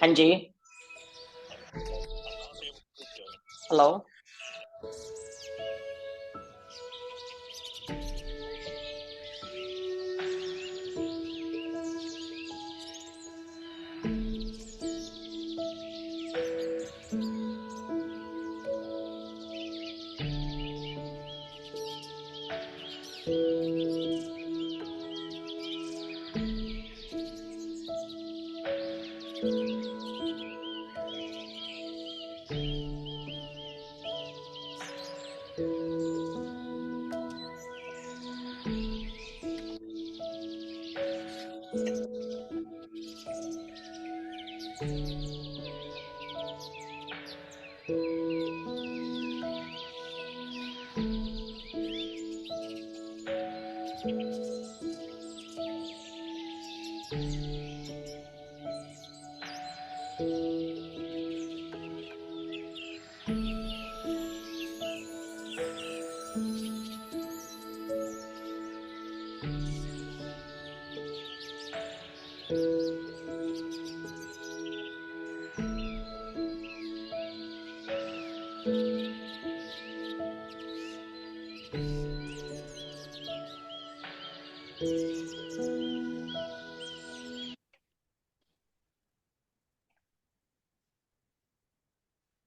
Anji, hello.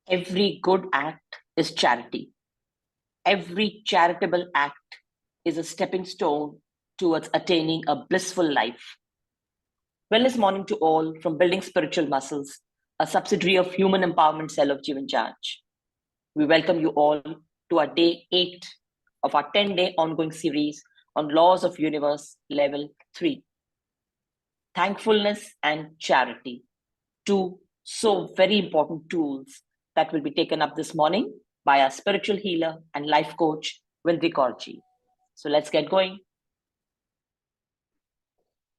Every good act is charity. Every charitable act is a stepping stone towards attaining a blissful life. Wellness morning to all from Building Spiritual Muscles, a subsidiary of Human Empowerment Cell of Jeevan Jaj. We welcome you all to our day 8 of our 10-day ongoing series on Laws of Universe Level 3. Thankfulness and charity, two so very important tools that will be taken up this morning by our spiritual healer and life coach, Vinti Kaurji. So let's get going.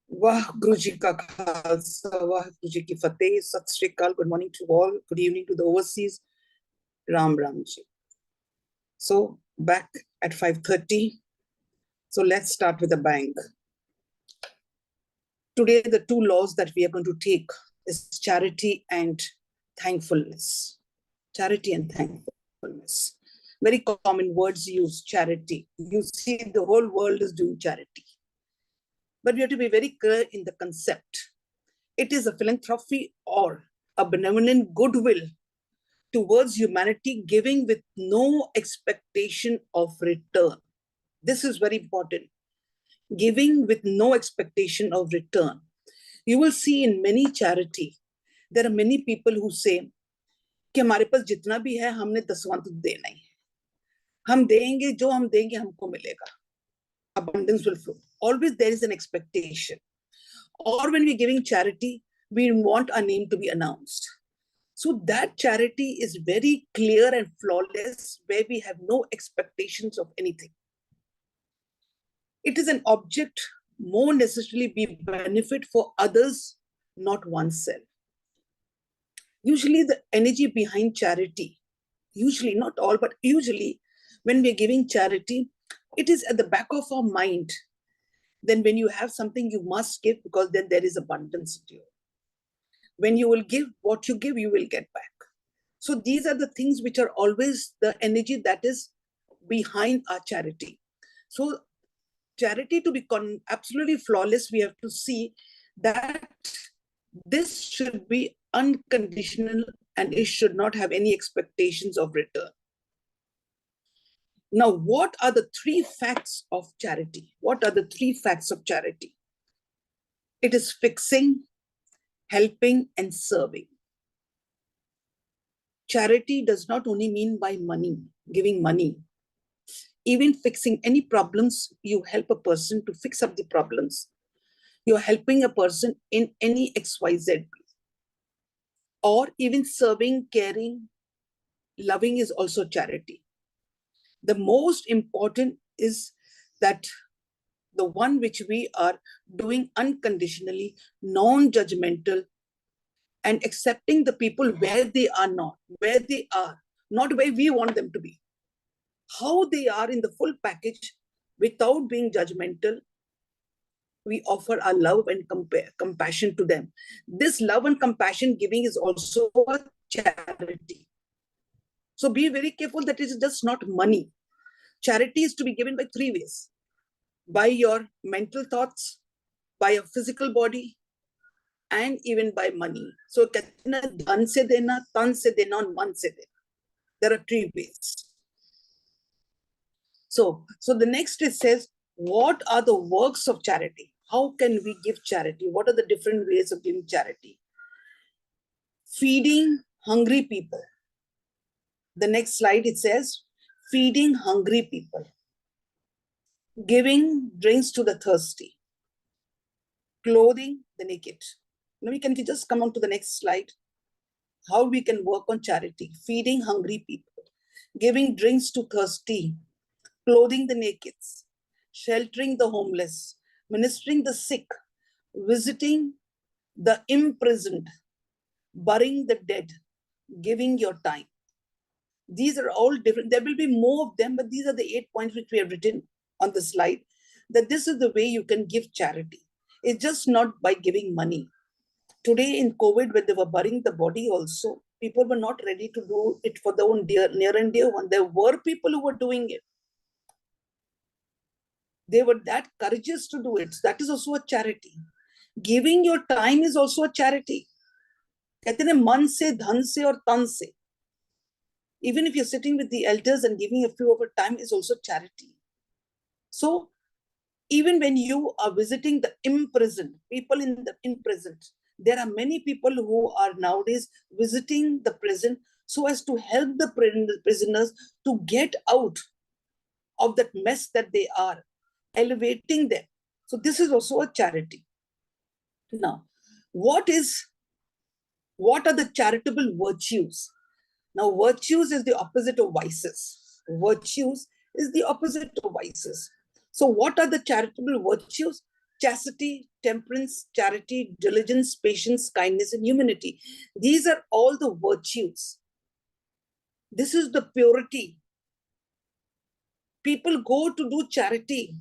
Waheguru Ji Ka Khalsa, Waheguru Ji Ki Fateh, Sat Sri Akal, good morning to all, good evening to the overseas, Ram Ram Ji. So back at 5:30, so let's start with the bang. Today the two laws that we are going to take is charity and thankfulness. Charity and thankfulness. Very common words used, charity. You see the whole world is doing charity. But we have to be very clear in the concept. It is a philanthropy or a benevolent goodwill towards humanity, giving with no expectation of return. This is very important. Giving with no expectation of return. You will see in many charity, there are many people who say कि हमारे पास जितना भी है हमने 10वां तो देना ही है, हम देंगे जो हम देंगे हमको मिलेगा. Abundance will flow. Always there is an expectation. Or when we're giving charity, we want our name to be announced. So that charity is very clear and flawless, where we have no expectations of anything. It is an object more necessarily be benefit for others, not oneself. Usually the energy behind charity, usually not all, but usually when we're giving charity, it is at the back of our mind. Then when you have something, you must give, because then there is abundance in you. When you will give what you give, you will get back. So these are the things which are always the energy that is behind our charity. So charity to be absolutely flawless, we have to see that this should be unconditional and it should not have any expectations of return. Now, what are the three facts of charity? What are the three facts of charity? It is fixing, helping, and serving. Charity does not only mean by money, giving money. Even fixing any problems, you help a person to fix up the problems. You're helping a person in any XYZ. Or even serving, caring, loving is also charity. The most important is that the one which we are doing unconditionally, non-judgmental, and accepting the people where they are not where we want them to be, how they are in the full package, without being judgmental. We offer our love and compassion to them. This love and compassion giving is also a charity. So be very careful that it is just not money. Charity is to be given by three ways: by your mental thoughts, by your physical body, and even by money. So dhan se dena, tan se dena, and man se dena. There are three ways. So the next it says, what are the works of charity? How can we give charity? What are the different ways of giving charity? Feeding hungry people. The next slide it says, feeding hungry people. Giving drinks to the thirsty. Clothing the naked. Now we can just come on to the next slide. How we can work on charity. Feeding hungry people. Giving drinks to thirsty. Clothing the naked. Sheltering the homeless. Ministering the sick. Visiting the imprisoned. Burying the dead. Giving your time. These are all different. There will be more of them, but these are the 8 points which we have written on the slide, that this is the way you can give charity. It's just not by giving money. Today in COVID, when they were burying the body also, people were not ready to do it for their own near and dear one. There were people who were doing it. They were that courageous to do it. That is also a charity. Giving your time is also a charity. कहते हैं मन से, धन से और तन से. Even if you're sitting with the elders and giving a few of your time is also charity. So even when you are visiting the imprisoned, people in prison, there are many people who are nowadays visiting the prison so as to help the prisoners to get out of that mess that they are, elevating them. So this is also a charity. Now, what are the charitable virtues? Now, virtues is the opposite of vices. Virtues is the opposite of vices. So what are the charitable virtues? Chastity, temperance, charity, diligence, patience, kindness, and humility. These are all the virtues. This is the purity. People go to do charity.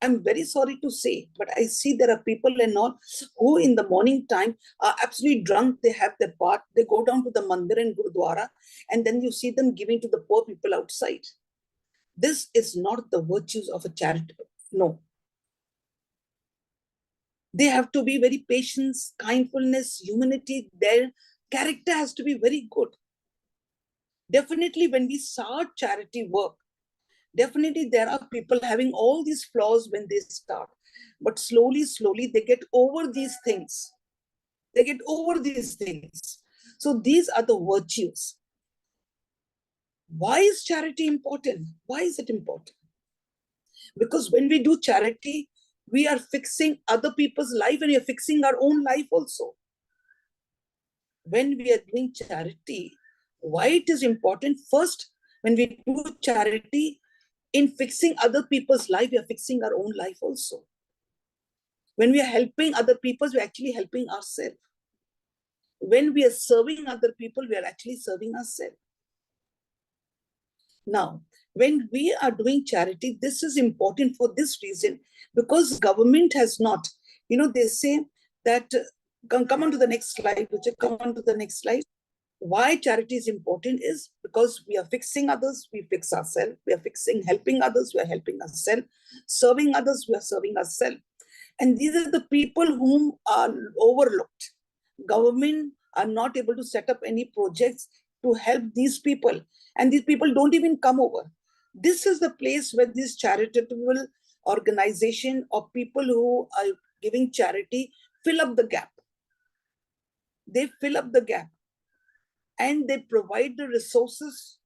I'm very sorry to say, but I see there are people and all who in the morning time are absolutely drunk. They have their part. They go down to the mandir and gurudwara, and then you see them giving to the poor people outside. This is not the virtues of a charitable. No. They have to be very patient, kindfulness, humanity. Their character has to be very good. Definitely, when we start charity work, definitely there are people having all these flaws when they start. But slowly, slowly, they get over these things. They get over these things. So these are the virtues. Why is charity important? Why is it important? Because when we do charity, we are fixing other people's life and we are fixing our own life also. When we are doing charity, why it is important? First, when we do charity, in fixing other people's life, we are fixing our own life also. When we are helping other people, we are actually helping ourselves. When we are serving other people, we are actually serving ourselves. Now, when we are doing charity, this is important for this reason, because government has not, they say that, come on to the next slide, Richard, come on to the next slide. Why charity is important is because we are fixing others, we fix ourselves. We are helping others, we are helping ourselves. Serving others, we are serving ourselves. And these are the people whom are overlooked. Government are not able to set up any projects to help these people. And these people don't even come over. This is the place where this charitable organization or people who are giving charity fill up the gap. They fill up the gap. And they provide the resources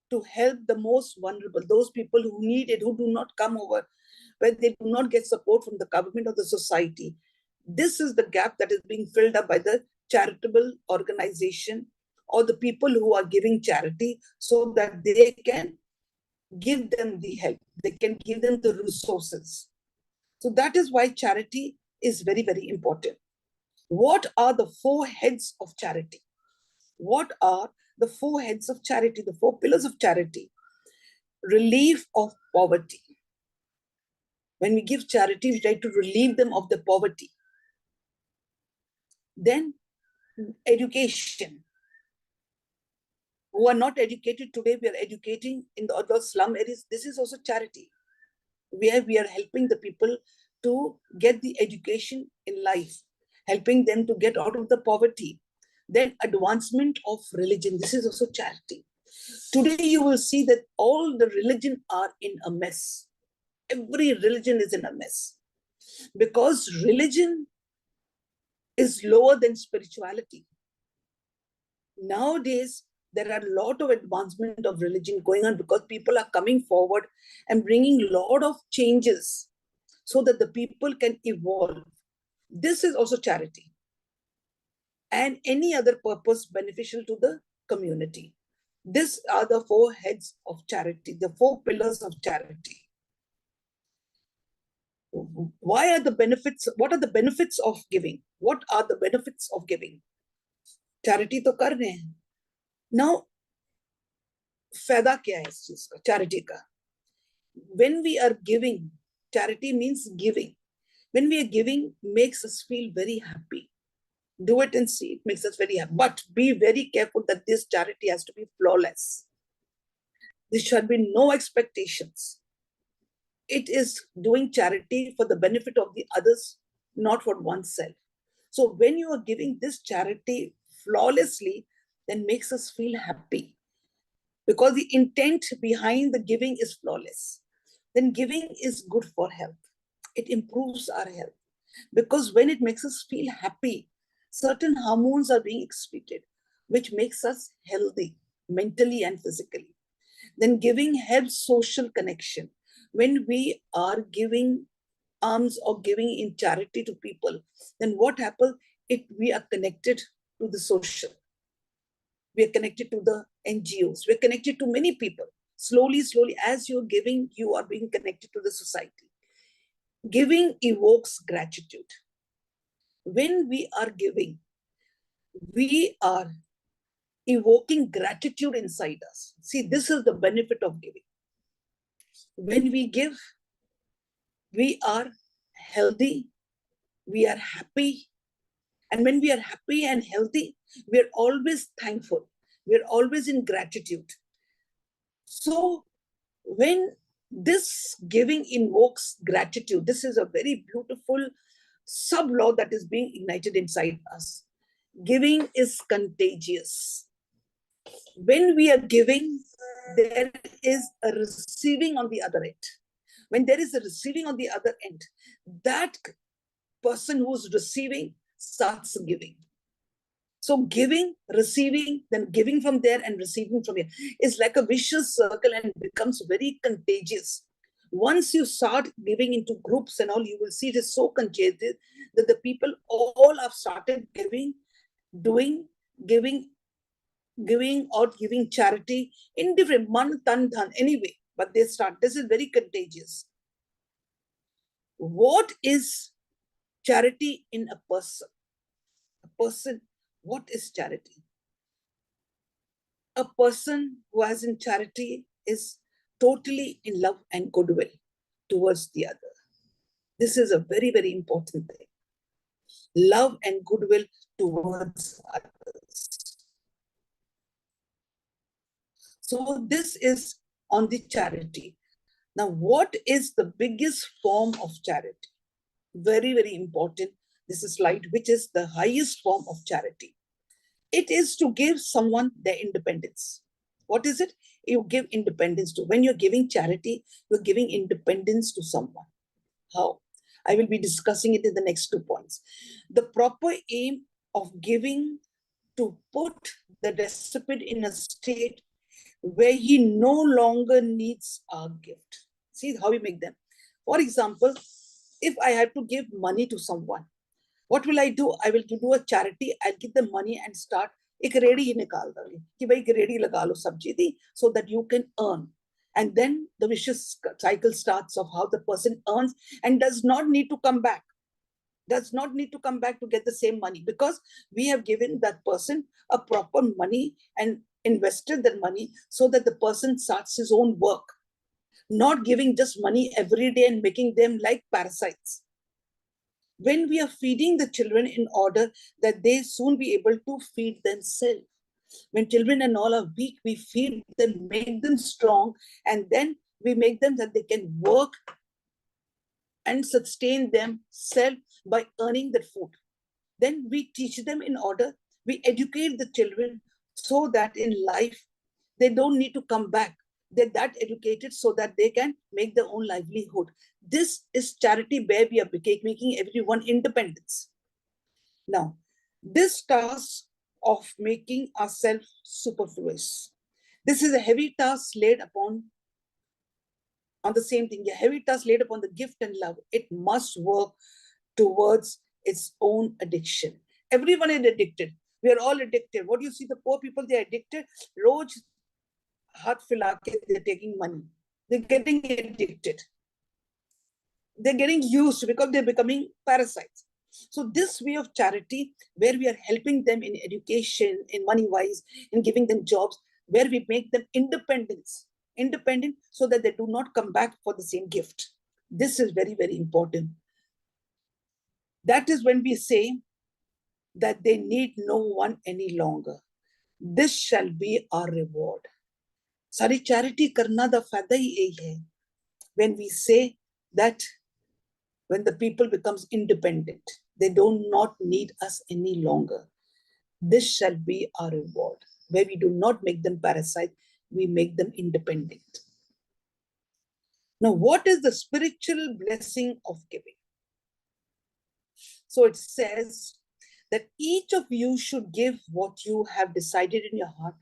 to help the most vulnerable, those people who need it, who do not come over, where they do not get support from the government or the society. This is the gap that is being filled up by the charitable organization or the people who are giving charity, so that they can give them the help, they can give them the resources. So that is why charity is very, very important. What are the 4 heads of charity? What are the 4 heads of charity, the 4 pillars of charity? Relief of poverty. When we give charity, we try to relieve them of the poverty. Then education. Who are not educated today, we are educating in the other slum areas. This is also charity, where we are helping the people to get the education in life, helping them to get out of the poverty. Then advancement of religion. This is also charity. Today you will see that all the religion are in a mess. Every religion is in a mess, because religion is lower than spirituality. Nowadays, there are a lot of advancement of religion going on, because people are coming forward and bringing a lot of changes so that the people can evolve. This is also charity. And any other purpose beneficial to the community. These are the 4 heads of charity, the 4 pillars of charity. Why are the benefits? What are the benefits of giving? What are the benefits of giving? Charity to kar rahe hain. Now, फायदा क्या है इस चीज का, charity का? When we are giving, charity means giving. When we are giving, makes us feel very happy. Do it and see, it makes us very happy. But be very careful that this charity has to be flawless. There should be no expectations. It is doing charity for the benefit of the others, not for oneself. So when you are giving this charity flawlessly, then makes us feel happy, because the intent behind the giving is flawless. Then giving is good for health. It improves our health, because when it makes us feel happy, certain hormones are being excreted, which makes us healthy mentally and physically. Then giving helps social connection. When we are giving alms or giving in charity to people, then what happens? We are connected to the social. We are connected to the NGOs. We're connected to many people. Slowly, slowly, as you're giving, you are being connected to the society. Giving evokes gratitude. When we are giving, we are evoking gratitude inside us. See, this is the benefit of giving. When we give, we are healthy, we are happy. And when we are happy and healthy, we are always thankful. We are always in gratitude. So when this giving invokes gratitude, this is a very beautiful sub-law that is being ignited inside us. Giving is contagious. When we are giving, there is a receiving on the other end. When there is a receiving on the other end, that person who's receiving starts giving. So giving, receiving, then giving from there and receiving from here is like a vicious circle and becomes very contagious. Once you start giving into groups and all, you will see it is so contagious that the people all have started giving, doing, giving or giving charity in different man, tan, dhan, anyway. But they start. This is very contagious. What is charity in a person? A person, what is charity? A person who has in charity is totally in love and goodwill towards the other. This is a very, very important thing. Love and goodwill towards others. So this is on the charity. Now, what is the biggest form of charity? Very, very important. This is slide, which is the highest form of charity. It is to give someone their independence. What is it? You give independence to. When you're giving charity, you're giving independence to someone. How? I will be discussing it in the next 2 points. The proper aim of giving to put the recipient in a state where he no longer needs our gift. See how we make them. For example, if I had to give money to someone, what will I do? I will do a charity. I'll give them money and start. एक ready ही निकाल दोगे कि भाई एक ready लगा लो सब्जी दी, so that you can earn. And then the vicious cycle starts of how the person earns and does not need to come back. Does not need to come back to get the same money, because we have given that person a proper money and invested that money so that the person starts his own work. Not giving just money every day and making them like parasites. When we are feeding the children in order that they soon be able to feed themselves. When children and all are weak, we feed them, make them strong, and then we make them that they can work and sustain themselves by earning that food. Then we teach them in order, we educate the children so that in life, they don't need to come back. They're that educated so that they can make their own livelihood. This is charity where we are making everyone independence. Now, this task of making ourselves superfluous, this is a heavy task laid upon on the same thing, a heavy task laid upon the gift and love. It must work towards its own addiction. Everyone is addicted. We are all addicted. What do you see? The poor people, they are addicted. Roj haath phila ke, they're taking money. They're getting addicted. They're getting used because they're becoming parasites. So this way of charity, where we are helping them in education, in money-wise, in giving them jobs, where we make them independent so that they do not come back for the same gift. This is very, very important. That is when we say that they need no one any longer. This shall be our reward. Sari charity karna da fayda hi yahi hai. When we say that when the people becomes independent, they do not need us any longer. This shall be our reward. Where we do not make them parasites, we make them independent. Now, what is the spiritual blessing of giving? So it says that each of you should give what you have decided in your heart,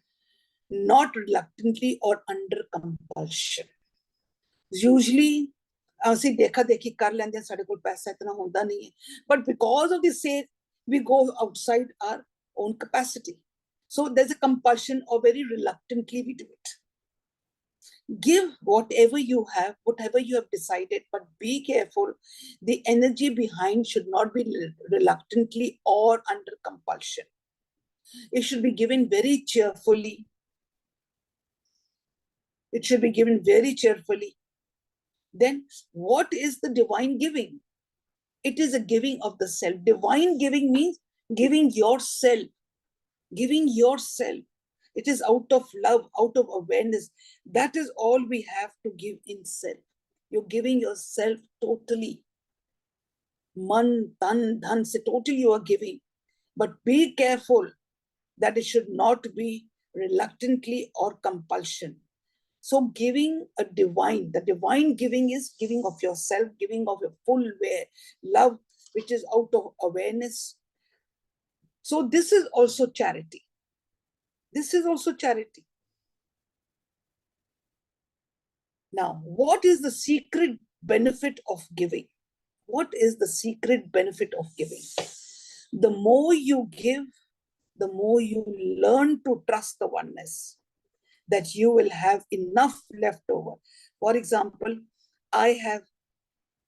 not reluctantly or under compulsion. Usually, ਅਸੀਂ ਦੇਖਾ ਦੇਖੀ ਕਰ ਲੈਂਦੇ ਸਾਡੇ ਕੋਲ ਪੈਸਾ ਇਤਨਾ ਹੁੰਦਾ ਨਹੀਂ ਹੈ, but because of this say we go outside our own capacity. So there's a compulsion or very reluctantly we do it. Give whatever you have, whatever you have decided, but be careful. The energy behind should not be reluctantly or under compulsion. It should be given very cheerfully. It should be given very cheerfully. Then what is the divine giving? It is a giving of the self. Divine giving means giving yourself. Giving yourself. It is out of love, out of awareness. That is all we have to give in self. You're giving yourself totally. Man, tan, dhan, se totally you are giving. But be careful that it should not be reluctantly or compulsion. So giving the divine giving is giving of yourself, giving of your full love, which is out of awareness. So this is also charity. This is also charity. Now, what is the secret benefit of giving? What is the secret benefit of giving? The more you give, the more you learn to trust the oneness, that you will have enough left over. For example, I have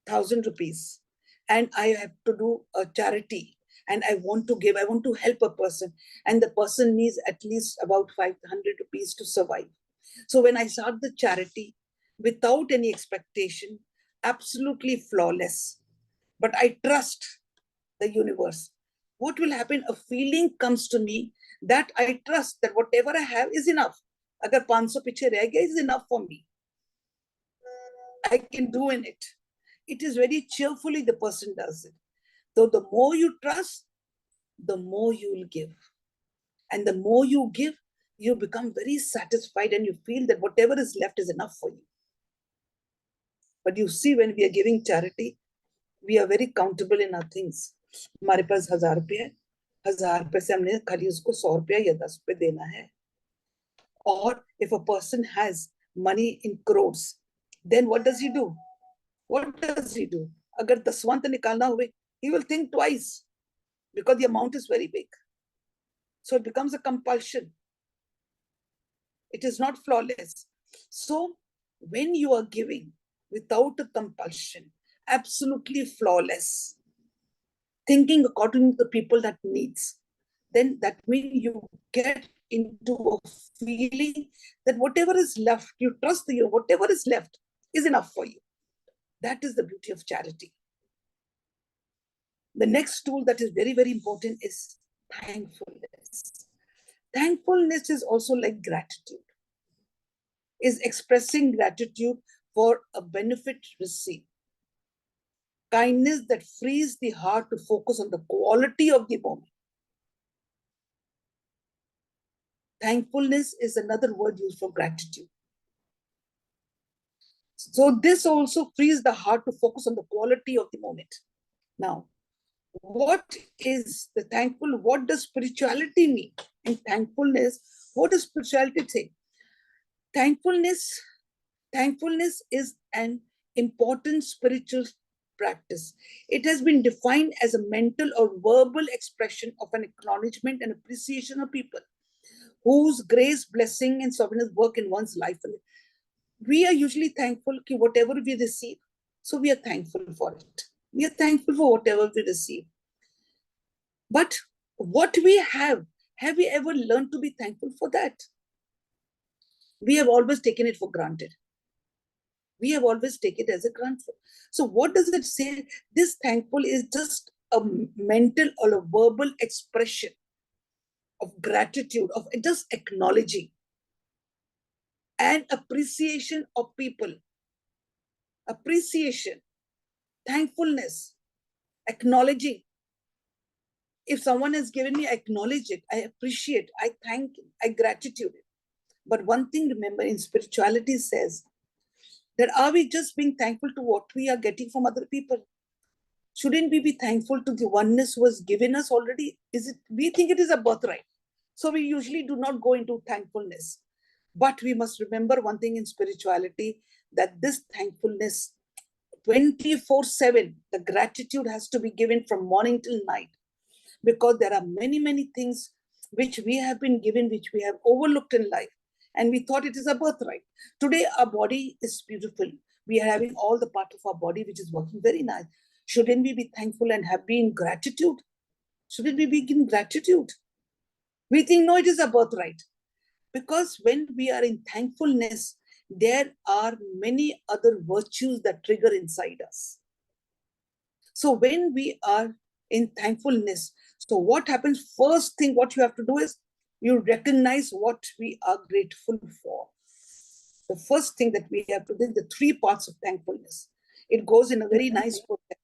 1,000 rupees and I have to do a charity and I want to give, I want to help a person, and the person needs at least about 500 rupees to survive. So when I start the charity without any expectation, absolutely flawless, but I trust the universe, what will happen? A feeling comes to me that I trust that whatever I have is enough. Agar 500 piche reh gaya is enough for me. I can do in it. It is very cheerfully the person does it. So the more you trust, the more you will give. And the more you give, you become very satisfied and you feel that whatever is left is enough for you. But you see, when we are giving charity, we are very countable in our things. हमारे पास 1,000 रुपये है, 1,000 रुपये से हमने खाली उसको 100 रुपया या 10 रुपये देना है. Or if a person has money in crores, then what does he do? What does he do? Agar daswant nikalna huwe, he will think twice because the amount is very big. So it becomes a compulsion. It is not flawless. So when you are giving without a compulsion, absolutely flawless, thinking according to the people that needs, then that means you get into a feeling that whatever is left, you trust that whatever is left is enough for you. That is the beauty of charity. The next tool that is very, very important is thankfulness. Thankfulness is also like gratitude, is expressing gratitude for a benefit received. Kindness that frees the heart to focus on the quality of the moment. Thankfulness is another word used for gratitude. So this also frees the heart to focus on the quality of the moment. Now, what is the thankful? What does spirituality mean? In thankfulness, what does spirituality say? Thankfulness is an important spiritual practice. It has been defined as a mental or verbal expression of an acknowledgement and appreciation of people whose grace, blessing, and sovereignty work in one's life. We are usually thankful for whatever we receive. So we are thankful for it. We are thankful for whatever we receive. But what we have we ever learned to be thankful for that? We have always taken it for granted. We have always taken it as a granted. So what does it say? This thankful is just a mental or a verbal expression of gratitude, of just acknowledging and appreciation of people. Appreciation, thankfulness, acknowledging. If someone has given me, I acknowledge it, I appreciate, I thank, I gratitude it. But one thing, remember, in spirituality says that are we just being thankful to what we are getting from other people? Shouldn't we be thankful to the oneness who has given us already? We think it is a birthright. So we usually do not go into thankfulness. But we must remember one thing in spirituality, that this thankfulness 24/7, the gratitude has to be given from morning till night, because there are many, many things which we have been given, which we have overlooked in life. And we thought it is a birthright. Today, our body is beautiful. We are having all the part of our body which is working very nice. Shouldn't we be thankful and happy in gratitude? Shouldn't we be in gratitude? We think, no, it is a birthright. Because when we are in thankfulness, there are many other virtues that trigger inside us. So when we are in thankfulness, so what happens? First thing, what you have to do is you recognize what we are grateful for. The first thing that we have to do, the 3 parts of thankfulness. It goes in a very nice process.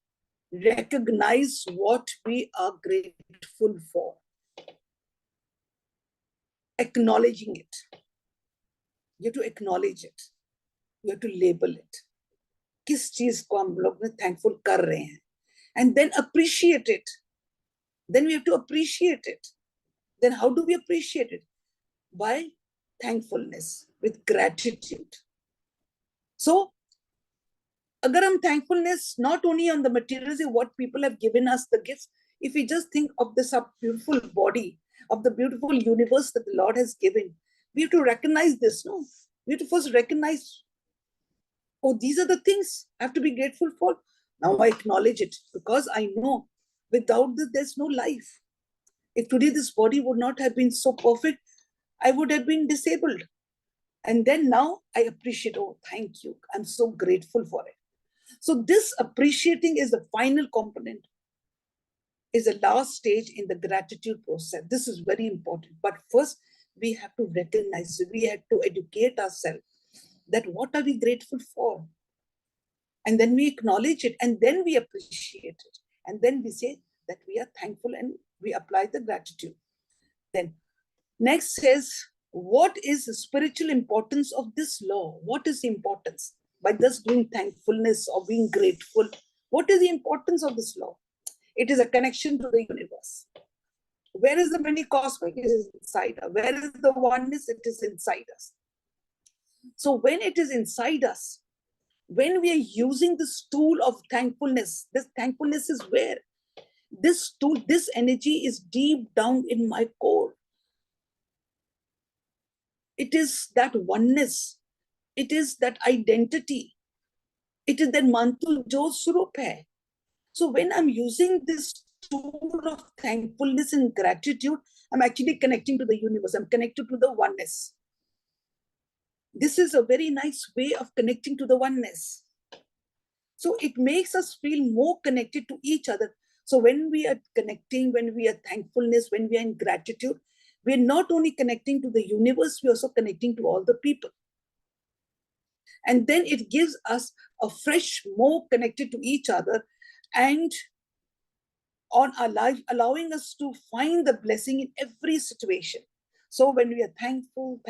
Recognize what we are grateful for. Acknowledging it. You have to acknowledge it. You have to label it. किस चीज को हम लोग ने thankful कर रहे हैं. And then appreciate it. Then we have to appreciate it. Then how do we appreciate it? By thankfulness, with gratitude. So, agar hum thankfulness not only on the materials of what people have given us, the gifts, if we just think of this beautiful body, of the beautiful universe that the Lord has given, we have to recognize this, no? We have to first recognize, oh, these are the things I have to be grateful for. Now I acknowledge it because I know without this, there's no life. If today this body would not have been so perfect, I would have been disabled. And then now I appreciate, oh, thank you. I'm so grateful for it. So this appreciating is the final component, is the last stage in the gratitude process. This is very important. But first, we have to recognize, we have to educate ourselves that what are we grateful for? And then we acknowledge it, and then we appreciate it. And then we say that we are thankful and we apply the gratitude. Then next says, what is the spiritual importance of this law? What is the importance? By just doing thankfulness or being grateful, what is the importance of this law? It is a connection to the universe. Where is the many cosmic? It is inside us. Where is the oneness? It is inside us. So when it is inside us, when we are using this tool of thankfulness, this thankfulness is where? This tool, this energy is deep down in my core. It is that oneness. It is that identity. It is that mantu jo swarup hai. So when I'm using this tool of thankfulness and gratitude, I'm actually connecting to the universe. I'm connected to the oneness. This is a very nice way of connecting to the oneness. So it makes us feel more connected to each other. So when we are connecting, when we are thankfulness, when we are in gratitude, we're not only connecting to the universe, we're also connecting to all the people. And then it gives us a fresh, more connected to each other and on our life, allowing us to find the blessing in every situation. So when we are thankful,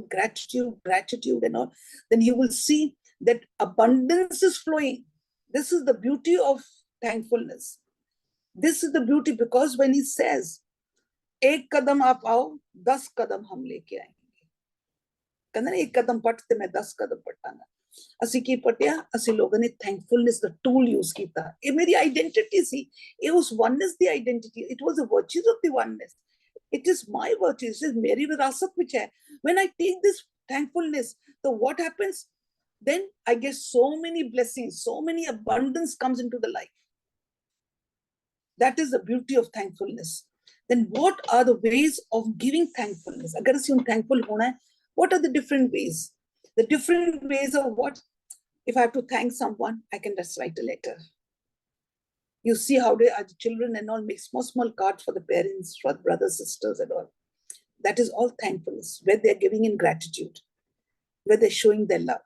gratitude and all, then you will see that abundance is flowing. This is the beauty of thankfulness. This is the beauty, because when he says, एक कदम आप आओ, 10 कदम हम लेके आएंगे. कहना एक कदम पट ते मैं 10 कदम पटांगा. ਅਸੀਂ ਕੀ ਪਟਿਆ, ਅਸੀਂ ਲੋਕਾਂ ਨੇ thankfulness ਦਾ tool use ਕੀਤਾ. ਇਹ ਮੇਰੀ identity ਸੀ. ਇਹ ਉਸ oneness the identity. It was the virtues of the oneness. It is my virtues. It is मेरी विरासत ਵਿੱਚ है. When I take this thankfulness, so what happens? Then I get so many blessings, so many abundance comes into the life. That is the beauty of thankfulness. Then what are the ways of giving thankfulness? Agar ਅਸੀਂ thankful होना है, what are the different ways? The different ways of what? If I have to thank someone, I can just write a letter. You see how the children and all make small cards for the parents, for the brothers, sisters and all. That is all thankfulness, where they're giving in gratitude, where they're showing their love.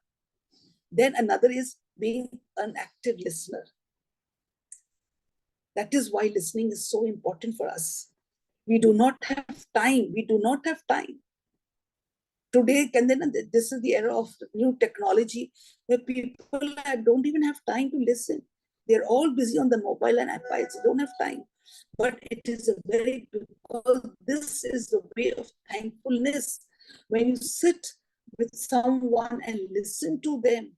Then another is being an active listener. That is why listening is so important for us. We do not have time. We do not have time. Today, this is the era of new technology where people don't even have time to listen. They're all busy on the mobile and iPads. They don't have time. But it is a very, because this is the way of thankfulness. When you sit with someone and listen to them,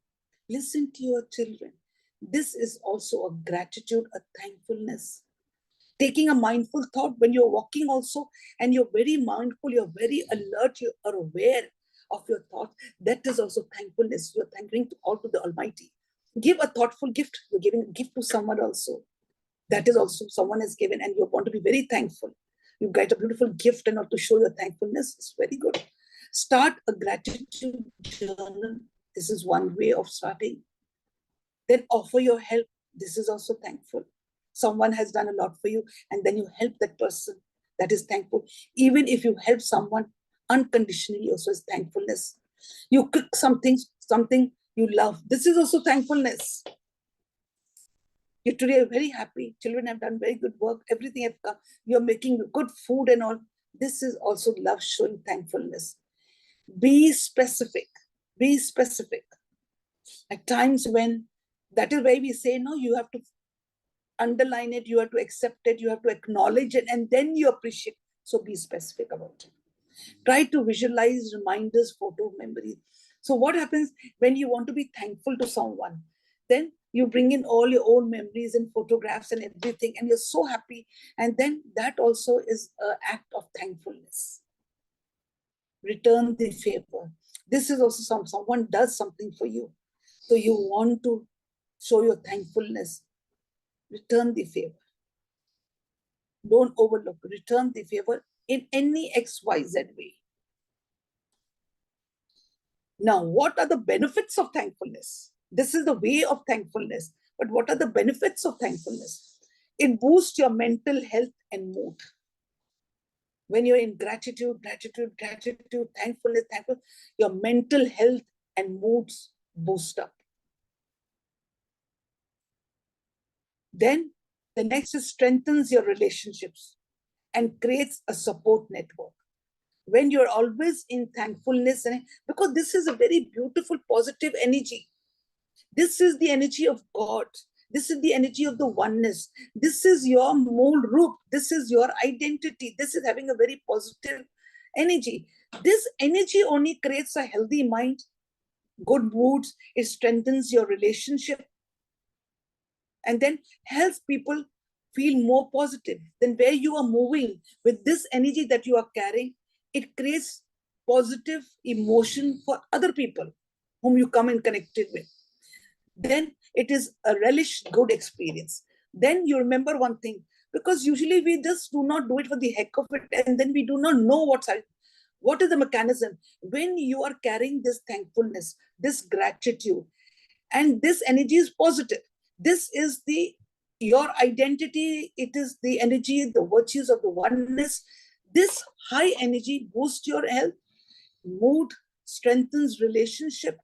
listen to your children. This is also a gratitude, a thankfulness. Taking a mindful thought when you're walking also, and you're very mindful, you're very alert, you are aware of your thoughts. That is also thankfulness. You're thanking all to the Almighty. Give a thoughtful gift. You're giving a gift to someone also. That is also someone has given, and you want to be very thankful. You get a beautiful gift and to show your thankfulness. It's very good. Start a gratitude journal. This is one way of starting. Then offer your help. This is also thankful. Someone has done a lot for you, and then you help that person. That is thankful. Even if you help someone unconditionally, also is thankfulness. You cook something you love. This is also thankfulness. You today are very happy. Children have done very good work. Everything have come. You're making good food and all. This is also love, showing thankfulness. Be specific. Be specific. At times when that is why we say, no, you have to underline it, you have to accept it, you have to acknowledge it, and then you appreciate. So be specific about it. Try to visualize reminders, photo, memories. So what happens when you want to be thankful to someone? Then you bring in all your old memories and photographs and everything, and you're so happy. And then that also is an act of thankfulness. Return the favor. This is also someone does something for you. So you want to show your thankfulness. Return the favor. Don't overlook. Return the favor in any XYZ way. Now, what are the benefits of thankfulness? This is the way of thankfulness. But what are the benefits of thankfulness? It boosts your mental health and mood. When you're in gratitude, thankfulness, your mental health and moods boost up. Then the next is strengthens your relationships and creates a support network. When you're always in thankfulness, and because this is a very beautiful, positive energy. This is the energy of God. This is the energy of the oneness. This is your mool root. This is your identity. This is having a very positive energy. This energy only creates a healthy mind, good moods. It strengthens your relationship, and then helps people feel more positive. Then where you are moving with this energy that you are carrying, it creates positive emotion for other people whom you come in connected with. Then it is a relish good experience. Then you remember one thing, because usually we just do not do it for the heck of it, and then we do not know what is the mechanism. When you are carrying this thankfulness, this gratitude, and this energy is positive, this is your identity, it is the energy, the virtues of the oneness. This high energy boosts your health, mood, strengthens relationship,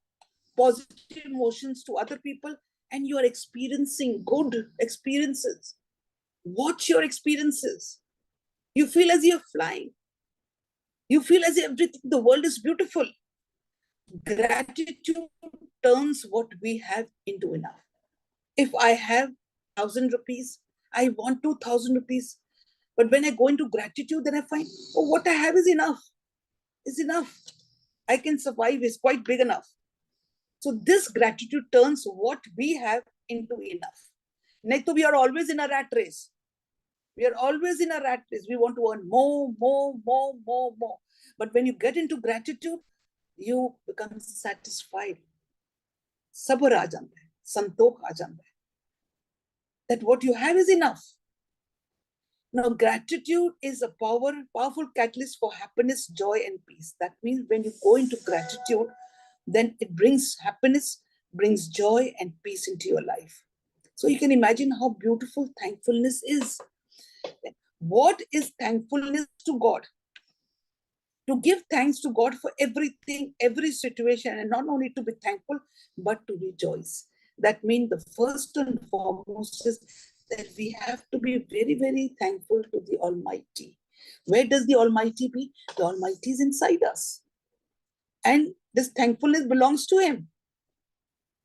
positive emotions to other people, and you are experiencing good experiences. Watch your experiences. You feel as you're flying. You feel as if everything, the world is beautiful. Gratitude turns what we have into enough. If I have 1,000 rupees, I want 2,000 rupees. But when I go into gratitude, then I find, oh, what I have is enough. Is enough. I can survive, is quite big enough. So this gratitude turns what we have into enough. Naito, we are always in a rat race. We are always in a rat race. We want to earn more. But when you get into gratitude, you become satisfied. Sabr aa jata hai, santokh aa jata hai. That what you have is enough. Now, gratitude is a powerful catalyst for happiness, joy, and peace. That means when you go into gratitude, then it brings happiness, brings joy and peace into your life. So you can imagine how beautiful thankfulness is. What is thankfulness to God? To give thanks to God for everything, every situation, and not only to be thankful, but to rejoice. That means the first and foremost is that we have to be very, very thankful to the Almighty. Where does the Almighty be? The Almighty is inside us. And this thankfulness belongs to Him.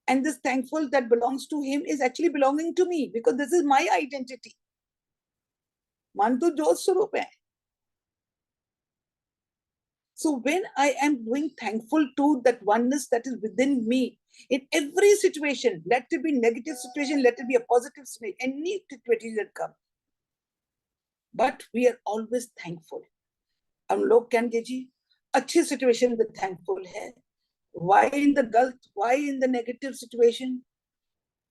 And this thankful that belongs to Him is actually belonging to me, because this is my identity. Man to Jot Swarup hai. So when I am doing thankful to that oneness that is within me, in every situation, let it be negative situation, let it be a positive situation, any situation that comes. But we are always thankful. हम लोग कहेंगे जी, अच्छी situation में thankful है. Why in the gulf? Why in the negative situation?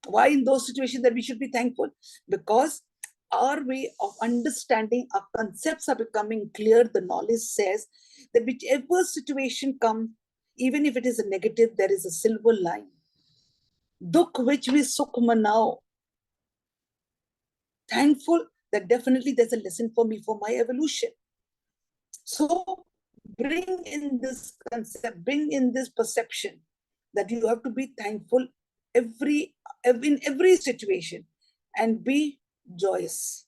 Why in those situations that we should be thankful? Because our way of understanding, our concepts are becoming clear. The knowledge says that whichever situation comes, even if it is a negative, there is a silver line. Dukh which we sukh manao. Thankful that definitely there's a lesson for me for my evolution. So bring in this concept, bring in this perception that you have to be thankful in every situation and be joyous.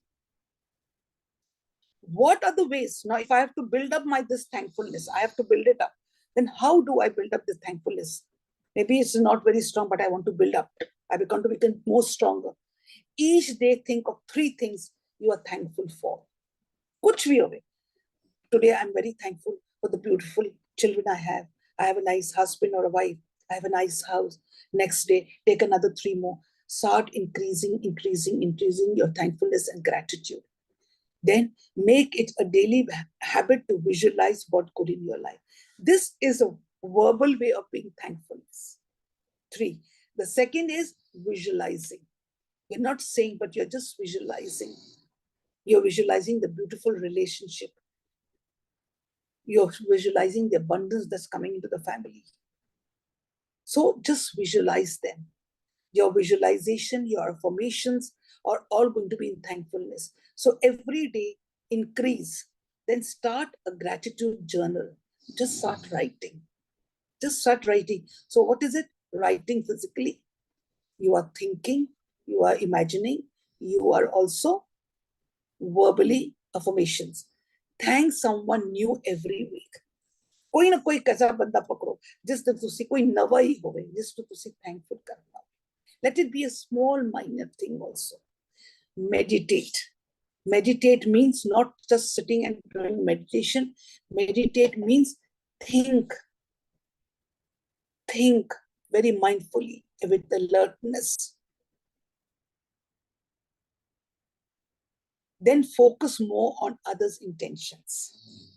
What are the ways? Now, if I have to build up this thankfulness, I have to build it up. Then how do I build up this thankfulness? Maybe it's not very strong, but I want to build up. I want to become more stronger. Each day, think of 3 things you are thankful for. Kuch bhi hove. Today, I'm very thankful for the beautiful children I have. I have a nice husband or a wife. I have a nice house. Next day, take another 3 more. Start increasing your thankfulness and gratitude. Then make it a daily habit to visualize what good in your life. This is a verbal way of being thankfulness. 3. The second is visualizing. You're not saying, but you're just visualizing. You're visualizing the beautiful relationship. You're visualizing the abundance that's coming into the family. So just visualize them. Your visualization, your affirmations are all going to be in thankfulness. So every day increase. Then start a gratitude journal. Just start writing. Just start writing. So what is it? Writing physically. You are thinking, you are imagining, you are also verbally affirmations. Thank someone new every week. कोई ना कोई कैसा बंदा पकड़ो जिससे तुसी कोई नवा ही होवे जिसको तुसी thankful करना. Let it be a small minor thing also. Meditate. Meditate means not just sitting and doing meditation. Meditate means think very mindfully with alertness. Then focus more on others' intentions.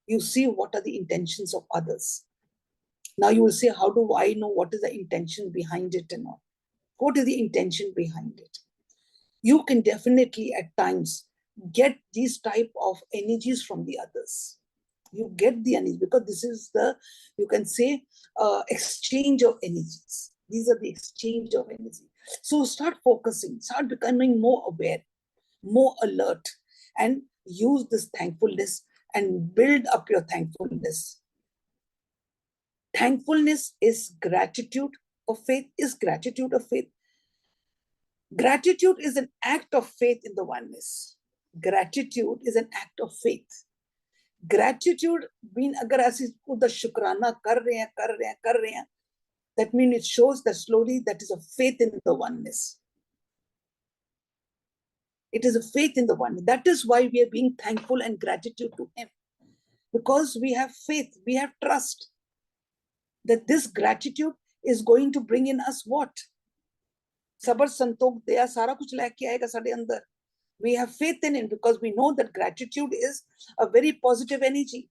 You see what are the intentions of others. Now you will say, how do I know what is the intention behind it and all? What is the intention behind it? You can definitely at times get these type of energies from the others. You get the energy because this is the, you can say, exchange of energies. These are the exchange of energy. So start focusing, start becoming more aware, more alert, and use this thankfulness and build up your thankfulness. Thankfulness is gratitude of faith. Is gratitude of faith? Gratitude is an act of faith in the oneness. Gratitude is an act of faith. Gratitude means agar aisi uda shukrana kar rahe hain, that means it shows that slowly that is a faith in the oneness. It is a faith in the oneness. That is why we are being thankful and gratitude to him. Because we have faith, we have trust that this gratitude is going to bring in us what? Sabar, santok, daya, sara kuch leke aayega sade andar. We have faith in it because we know that gratitude is a very positive energy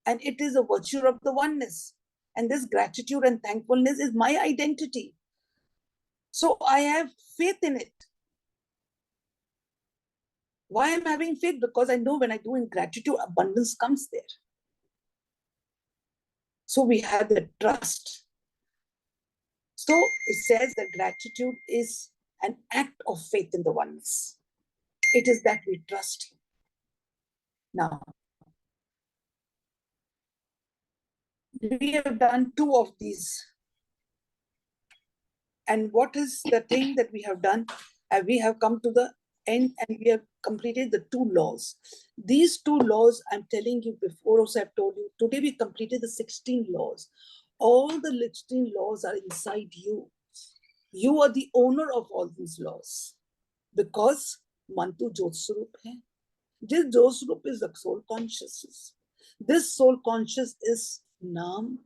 and it is a virtue of the oneness. And this gratitude and thankfulness is my identity. So I have faith in it. Why am I having faith? Because I know when I do in gratitude, abundance comes there. So we have the trust. So it says that gratitude is an act of faith in the oneness. It is that we trust him. Now, we have done 2 of these. And what is the thing that we have done? We have come to the end and we have completed the 2 laws. These 2 laws, I'm telling you before, also I've told you, today we completed the 16 laws. All the 16 laws are inside you. You are the owner of all these laws. Because Mantu Jyot Swarup hai. This Jyot Swarup is the soul consciousness. This soul conscious is Naam.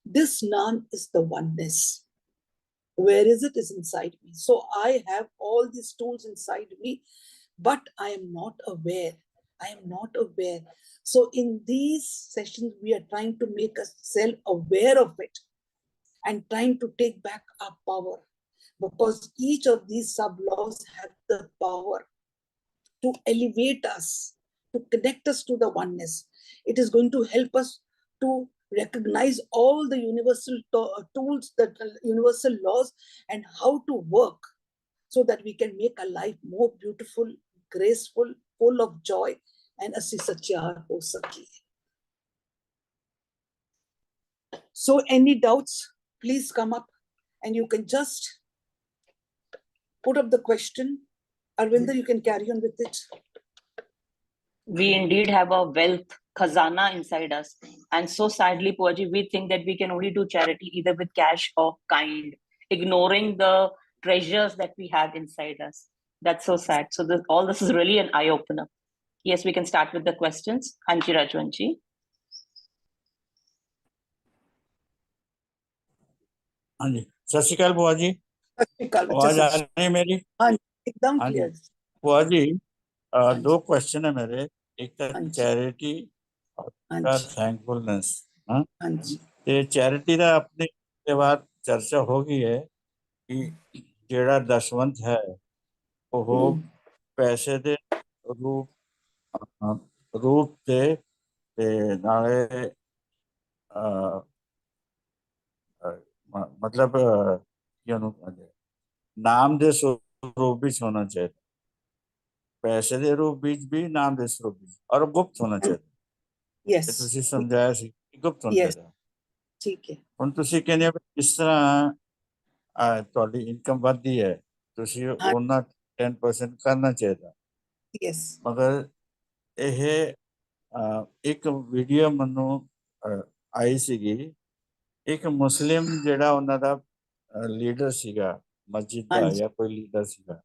This Naam is the oneness. Where is it? Is inside me. So I have all these tools inside me, but I am not aware. I am not aware. So in these sessions, we are trying to make us self-aware of it and trying to take back our power, because each of these sub-laws have the power to elevate us, to connect us to the oneness. It is going to help us to recognize all the universal tools, the universal laws, and how to work so that we can make our life more beautiful, graceful, full of joy, and assi sachiar ho sake. So any doubts, please come up and you can just put up the question. Arvinder, you can carry on with it. We indeed have a wealth khazana inside us. And so sadly, Puaji, we think that we can only do charity either with cash or kind, ignoring the treasures that we have inside us. That's so sad. So all this is really an eye-opener. Yes, we can start with the questions. Hanji Rajwanji. हाँ जी, सत श्री अकाल बुआ जी। सत श्री अकाल बच्चा, आवाज आ रही है मेरी? हाँ एकदम हाँ जी क्लियर। बुआ जी, हाँ दो जी, क्वेश्चन है मेरे। एक हाँ तो जी, चैरिटी और हाँ दूसरा जी, थैंकफुलनेस। हाँ, हाँ जी, ਤੇ ਚੈਰਿਟੀ ਦਾ ਆਪਣੇ ਦੇ ਬਾਅਦ ਚਰਚਾ ਹੋ ਗਈ ਹੈ ਕਿ ਜਿਹੜਾ ਦਸ਼ਵੰਤ ਹੈ ਉਹ ਪੈਸੇ ਦੇ ਰੂਪ ਤੇ ਨਾਲੇ ਮਤਲਬ ਕੀ ਉਹਨੂੰ ਕਹਿੰਦੇ ਨਾਮ ਦੇ ਸਰੂਪ ਵਿੱਚ ਹੋਣਾ ਚਾਹੀਦਾ, ਪੈਸੇ ਦੇ ਰੂਪ ਵਿੱਚ ਵੀ, ਨਾਮ ਦੇ ਸਰੂਪ ਵਿੱਚ, ਔਰ ਗੁਪਤ ਹੋਣਾ ਚਾਹੀਦਾ। यस ਇਹ ਤੁਸੀਂ ਸਮਝਾਇਆ ਸੀ ਕਿ ਗੁਪਤ ਹੋਣਾ यस ਚਾਹੀਦਾ। ठीक है। ਹੁਣ ਤੁਸੀਂ ਕਹਿੰਦੇ ਹੋ ਜਿਸ ਤਰ੍ਹਾਂ ਤੁਹਾਡੀ ਇਨਕਮ ਵੱਧਦੀ ਹੈ, ਤੁਸੀਂ हाँ ਉਹਨਾਂ 10% ਕਰਨਾ ਚਾਹੀਦਾ। यस ਮਗਰ ਇਹ ਇੱਕ ਵੀਡੀਓ ਮੈਨੂੰ ਆਈ ਸੀਗੀ, ਇੱਕ ਮੁਸਲਿਮ ਜਿਹੜਾ ਉਹਨਾਂ ਦਾ ਲੀਡਰ ਸੀਗਾ, ਮਸਜਿਦ हाँ ਦਾ जी, ਜਾਂ ਕੋਈ ਲੀਡਰ ਸੀਗਾ, हाँ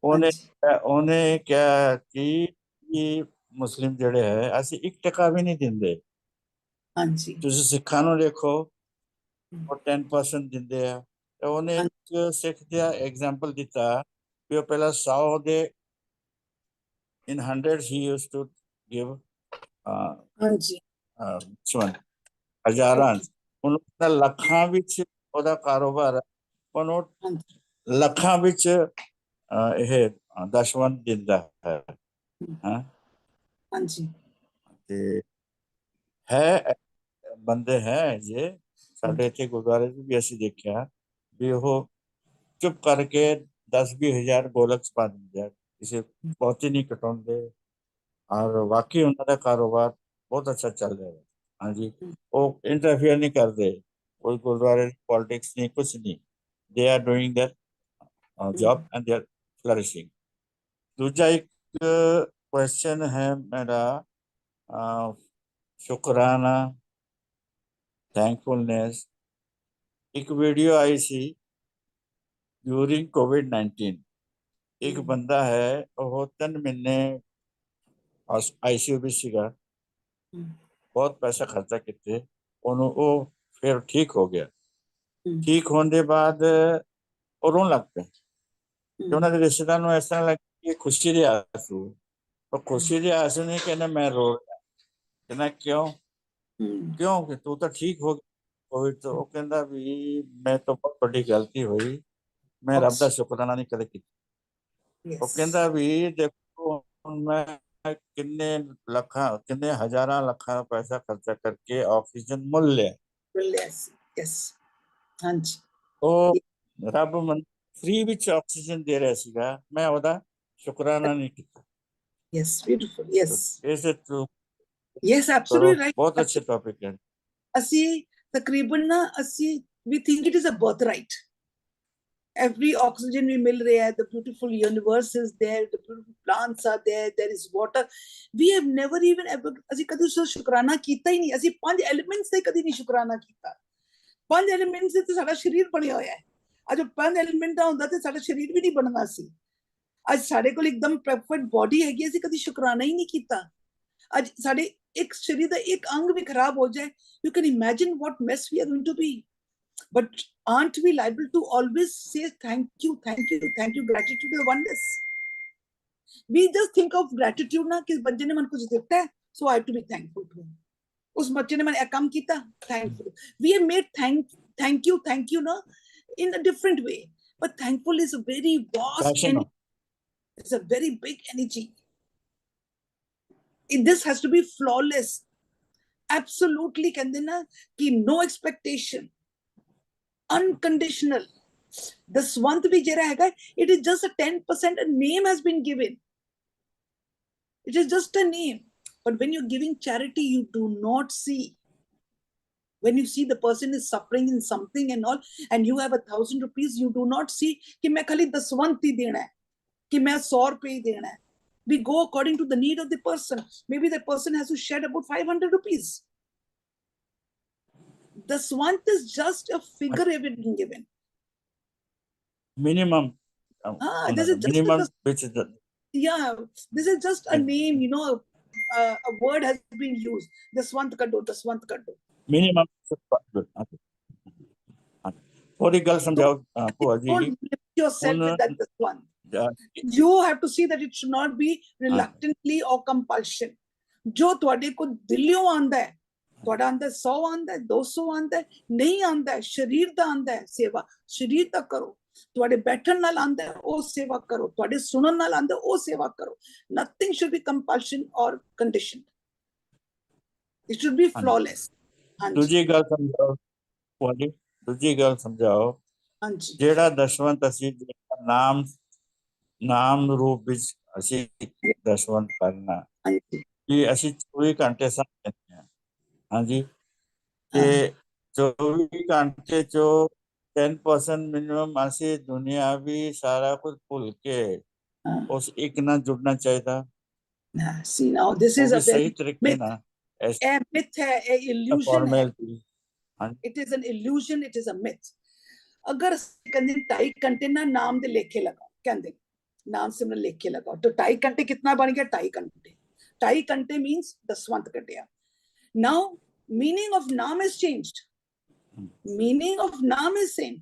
ਉਹਨੇ जी, ਉਹਨੇ ਕਿਹਾ ਕਿ ਮੁਸਲਿਮ ਜਿਹੜੇ ਹੈ ਅਸੀਂ 1% ਵੀ ਨਹੀਂ ਦਿੰਦੇ। हाँ जी, ਤੁਸੀਂ ਸਿੱਖਾਂ ਨੂੰ ਦੇਖੋ, ਉਹ 10% ਦਿੰਦੇ ਆ। ਤੇ ਉਹਨੇ हाँ ਇੱਕ ਸਿੱਖ ਦਾ ਐਗਜ਼ਾਮਪਲ ਦਿੱਤਾ ਵੀ ਉਹ ਪਹਿਲਾਂ 100 ਦੇ in hundreds he used to give हाँ जी, ਹਜ਼ਾਰਾਂ, ओके, ਹੁਣ ਉਹਦਾ ਲੱਖਾਂ ਵਿੱਚ ਉਹਦਾ ਕਾਰੋਬਾਰ ਹੈ, ਹੁਣ ਉਹ हाँ जी, ਲੱਖਾਂ ਵਿੱਚ ਇਹ ਦਸ਼ਵੰਤ ਦਿੰਦਾ ਹੈ। ਹਾਂ, हाँ जी, ਤੇ ਹੈ ਬੰਦੇ ਹੈ ਜੇ ਸਾਡੇ ਇੱਥੇ ਗੁਰਦੁਆਰੇ 'ਚ ਵੀ ਅਸੀਂ ਦੇਖਿਆ ਵੀ ਉਹ ਚੁੱਪ ਕਰਕੇ 10-20 ਹਜ਼ਾਰ ਗੋਲਕ 'ਚ ਪਾ ਦਿੰਦੇ ਆ, ਕਿਸੇ ਬਹੁਤੀ ਨਹੀਂ ਕਟਾਉਂਦੇ, ਔਰ ਵਾਕਈ ਉਹਨਾਂ ਦਾ ਕਾਰੋਬਾਰ ਬਹੁਤ ਅੱਛਾ ਚੱਲ ਰਿਹਾ ਹੈ। ਹਾਂਜੀ, ਉਹ ਇੰਟਰਫੇਅਰ ਨਹੀਂ ਕਰਦੇ, ਕੋਈ ਗੁਰਦੁਆਰੇ ਪੋਲਿਟਿਕਸ ਨਹੀਂ, ਕੁਛ ਨਹੀਂ, they are doing their job and they are flourishing. ਦੂਜਾ ਇੱਕ ਕੁਐਸਚਨ ਹੈ ਮੇਰਾ, ਸ਼ੁਕਰਾਨਾ, ਥੈਂਕਫੁਲਨੈਸ। ਇੱਕ ਵੀਡੀਓ ਆਈ ਸੀ ਡਿਊਰਿੰਗ COVID-19, ਇੱਕ ਬੰਦਾ ਹੈ ਉਹ 3 ਮਹੀਨੇ ICU ਵਿੱਚ ਸੀਗਾ, ਬਹੁਤ ਪੈਸਾ ਖਰਚਾ ਕੀਤੇ ਉਹਨੂੰ, ਉਹ ਫਿਰ ਠੀਕ ਹੋ ਗਿਆ। ਠੀਕ ਹੋਣ ਦੇ ਬਾਅਦ ਉਹ ਰੋਣ ਲੱਗ ਪਿਆ ਤੇ ਉਹਨਾਂ ਦੇ ਰਿਸ਼ਤੇਦਾਰ ਨੂੰ ਇਸ ਤਰ੍ਹਾਂ ਲੱਗਾ ਕਿ ਖੁਸ਼ੀ ਦੇ ਆਂਸੂ, ਉਹ ਖੁਸ਼ੀ ਦੇ ਆਂਸੂ ਨਹੀਂ ਕਹਿੰਦਾ ਮੈਂ ਰੋ ਰਿਹਾ, ਕਹਿੰਦਾ ਕਿਉਂ ਕਿ ਤੂੰ ਤਾਂ ਠੀਕ ਹੋ ਗਿਆ ਕੋਵਿਡ ਤੋਂ। ਉਹ ਕਹਿੰਦਾ ਵੀ ਮੈਂ ਤਾਂ ਬਹੁਤ ਵੱਡੀ ਗਲਤੀ ਹੋਈ, ਮੈਂ ਰੱਬ ਦਾ ਸ਼ੁਕਰਾਨਾ ਨਹੀਂ ਕਦੇ ਕੀਤਾ। ਉਹ ਕਹਿੰਦਾ ਵੀ ਦੇਖੋ ਹੁਣ ਮੈਂ ਕਿੰਨੇ ਲੱਖਾਂ, ਕਿੰਨੇ ਹਜ਼ਾਰਾਂ ਲੱਖਾਂ ਪੈਸਾ ਖਰਚਾ ਕਰਕੇ ਆਕਸੀਜਨ ਮੁੱਲ ਲਿਆ, ਉਹ ਰੱਬ ਮਨ ਫ੍ਰੀ ਵਿੱਚ ਆਕਸੀਜਨ ਦੇ ਰਿਹਾ ਸੀਗਾ, ਮੈਂ ਉਹਦਾ ਸ਼ੁਕਰਾਨਾ ਨਹੀਂ ਕੀਤਾ। yes, beautiful, yes, ਇਸੇ ਤੋਂ yes, absolutely right. ਬਹੁਤ ਅੱਛੇ ਟੌਪਿਕ ਹੈ। ਅਸੀਂ ਤਕਰੀਬਨ ਨਾ ਅਸੀਂ we think it is a birthright. Every oxygen we मिल रहा है, the beautiful universe is there, the beautiful plants are there, there is water. We have never even ever, ਅਸੀਂ ਕਦੇ ਉਸ ਦਾ ਸ਼ੁਕਰਾਨਾ ਕੀਤਾ ਹੀ ਨਹੀਂ। ਅਸੀਂ 5 ਐਲੀਮੈਂਟਸ ਦਾ ਕਦੀ ਨਹੀਂ ਸ਼ੁਕਰਾਨਾ ਕੀਤਾ। 5 ਐਲੀਮੈਂਟਸ ਦੇ ਤੇ ਸਾਡਾ ਸਰੀਰ ਬਣਿਆ ਹੋਇਆ ਹੈ। ਅੱਜ 5 ਐਲੀਮੈਂਟ ਦਾ ਹੁੰਦਾ ਤੇ ਸਾਡਾ ਸਰੀਰ ਵੀ ਨਹੀਂ ਬਣਨਾ ਸੀ। ਅੱਜ ਸਾਡੇ ਕੋਲ ਇੱਕਦਮ ਪਰਫੈਕਟ ਬੋਡੀ ਹੈਗੀ, ਅਸੀਂ ਕਦੀ ਸ਼ੁਕਰਾਨਾ ਹੀ ਨਹੀਂ ਕੀਤਾ। ਅੱਜ ਸਾਡੇ ਇੱਕ ਸਰੀਰ ਦਾ ਇੱਕ ਅੰਗ ਵੀ ਖਰਾਬ ਹੋ ਜਾਏ, you can imagine what mess we are going to be. But aren't we liable to always say thank you, thank you, thank you, gratitude to the oneness? We just think of gratitude ना कि बच्चे ने मन कुछ दिता है, so I have to be thankful to him. उस बच्चे ने मैंने काम किया, thankful. We have made thank you ना in a different way, but thankful is a very vast energy. It's a very big energy. This has to be flawless, absolutely कहते ना कि no expectation, unconditional. The swant भी जरा हैगा, it is just a 10%. A name has been given. It is just a name. But when you're giving charity, you do not see. When you see the person is suffering in something and all, and you have 1,000 rupees, you do not see कि मैं खाली 10 ही देना है, कि मैं 100 रुपए ही देना है. We go according to the need of the person. Maybe the person has to shed about 500 rupees. The swant is just a figure being given. Minimum. This is minimum, just which is the. Yeah, this is just a name, you know, a word has been used. The swant kado, the swant kado. Minimum. थोड़ी गल समझाओ भूआ जी. Don't limit yourself with that the swant. You have to see that it should not be reluctantly or compulsion. जो ਤੁਹਾਡੇ को दिलियों आंदा है, ਤੁਹਾਡਾ आंदा 100 आंदा है, 200 आंदा है, नहीं आंदा है, शरीर दा आंदा है, सेवा शरीर दा करो. ਤੁਹਾਡੇ बैठन नाल आंदा है, ਉਹ सेवा करो. ਤੁਹਾਡੇ सुनन नाल आंदा है, ਉਹ सेवा करो. Nothing should be compulsion or conditioned. It should be flawless. दूजी गल समझाओ भूआ जी, दूजी गल समझाओ. ਜਿਹੜਾ ਦਸ਼ਵੰਤ ਅਸੀਂ ਨਾਮ ਰੂਪ ਵਿੱਚ ਅਸੀਂ ਦਸ਼ਵੰਤ ਕਰਨਾ ਕਿ ਅਸੀਂ 24 ਘੰਟੇ ਸਾਹ ਲੈਂਦੇ ਹਾਂ. ਹਾਂਜੀ, ਤੇ 24 ਘੰਟੇ ਚੋਂ 10% ਮਿਨੀਮਮ ਅਸੀਂ ਦੁਨੀਆਵੀ ਸਾਰਾ ਕੁਝ ਭੁੱਲ ਕੇ ਉਸ ਇੱਕ ਨਾਲ ਜੁੜਨਾ ਚਾਹੀਦਾ. See now, this is a ਸਹੀ ਤਰੀਕੇ ਨਾਲ a myth है, a illusion है. It is an illusion, it is a myth. अगर कहते 2.5 घंटे ना नाम दे लेखे लगाओ, कहते नाम सिमरन लेखे लगाओ, तो 2.5 घंटे कितना बन गया? 2.5 घंटे. 2.5 घंटे means दसवंत कटिया. Now meaning of naam is changed. Meaning of naam is same.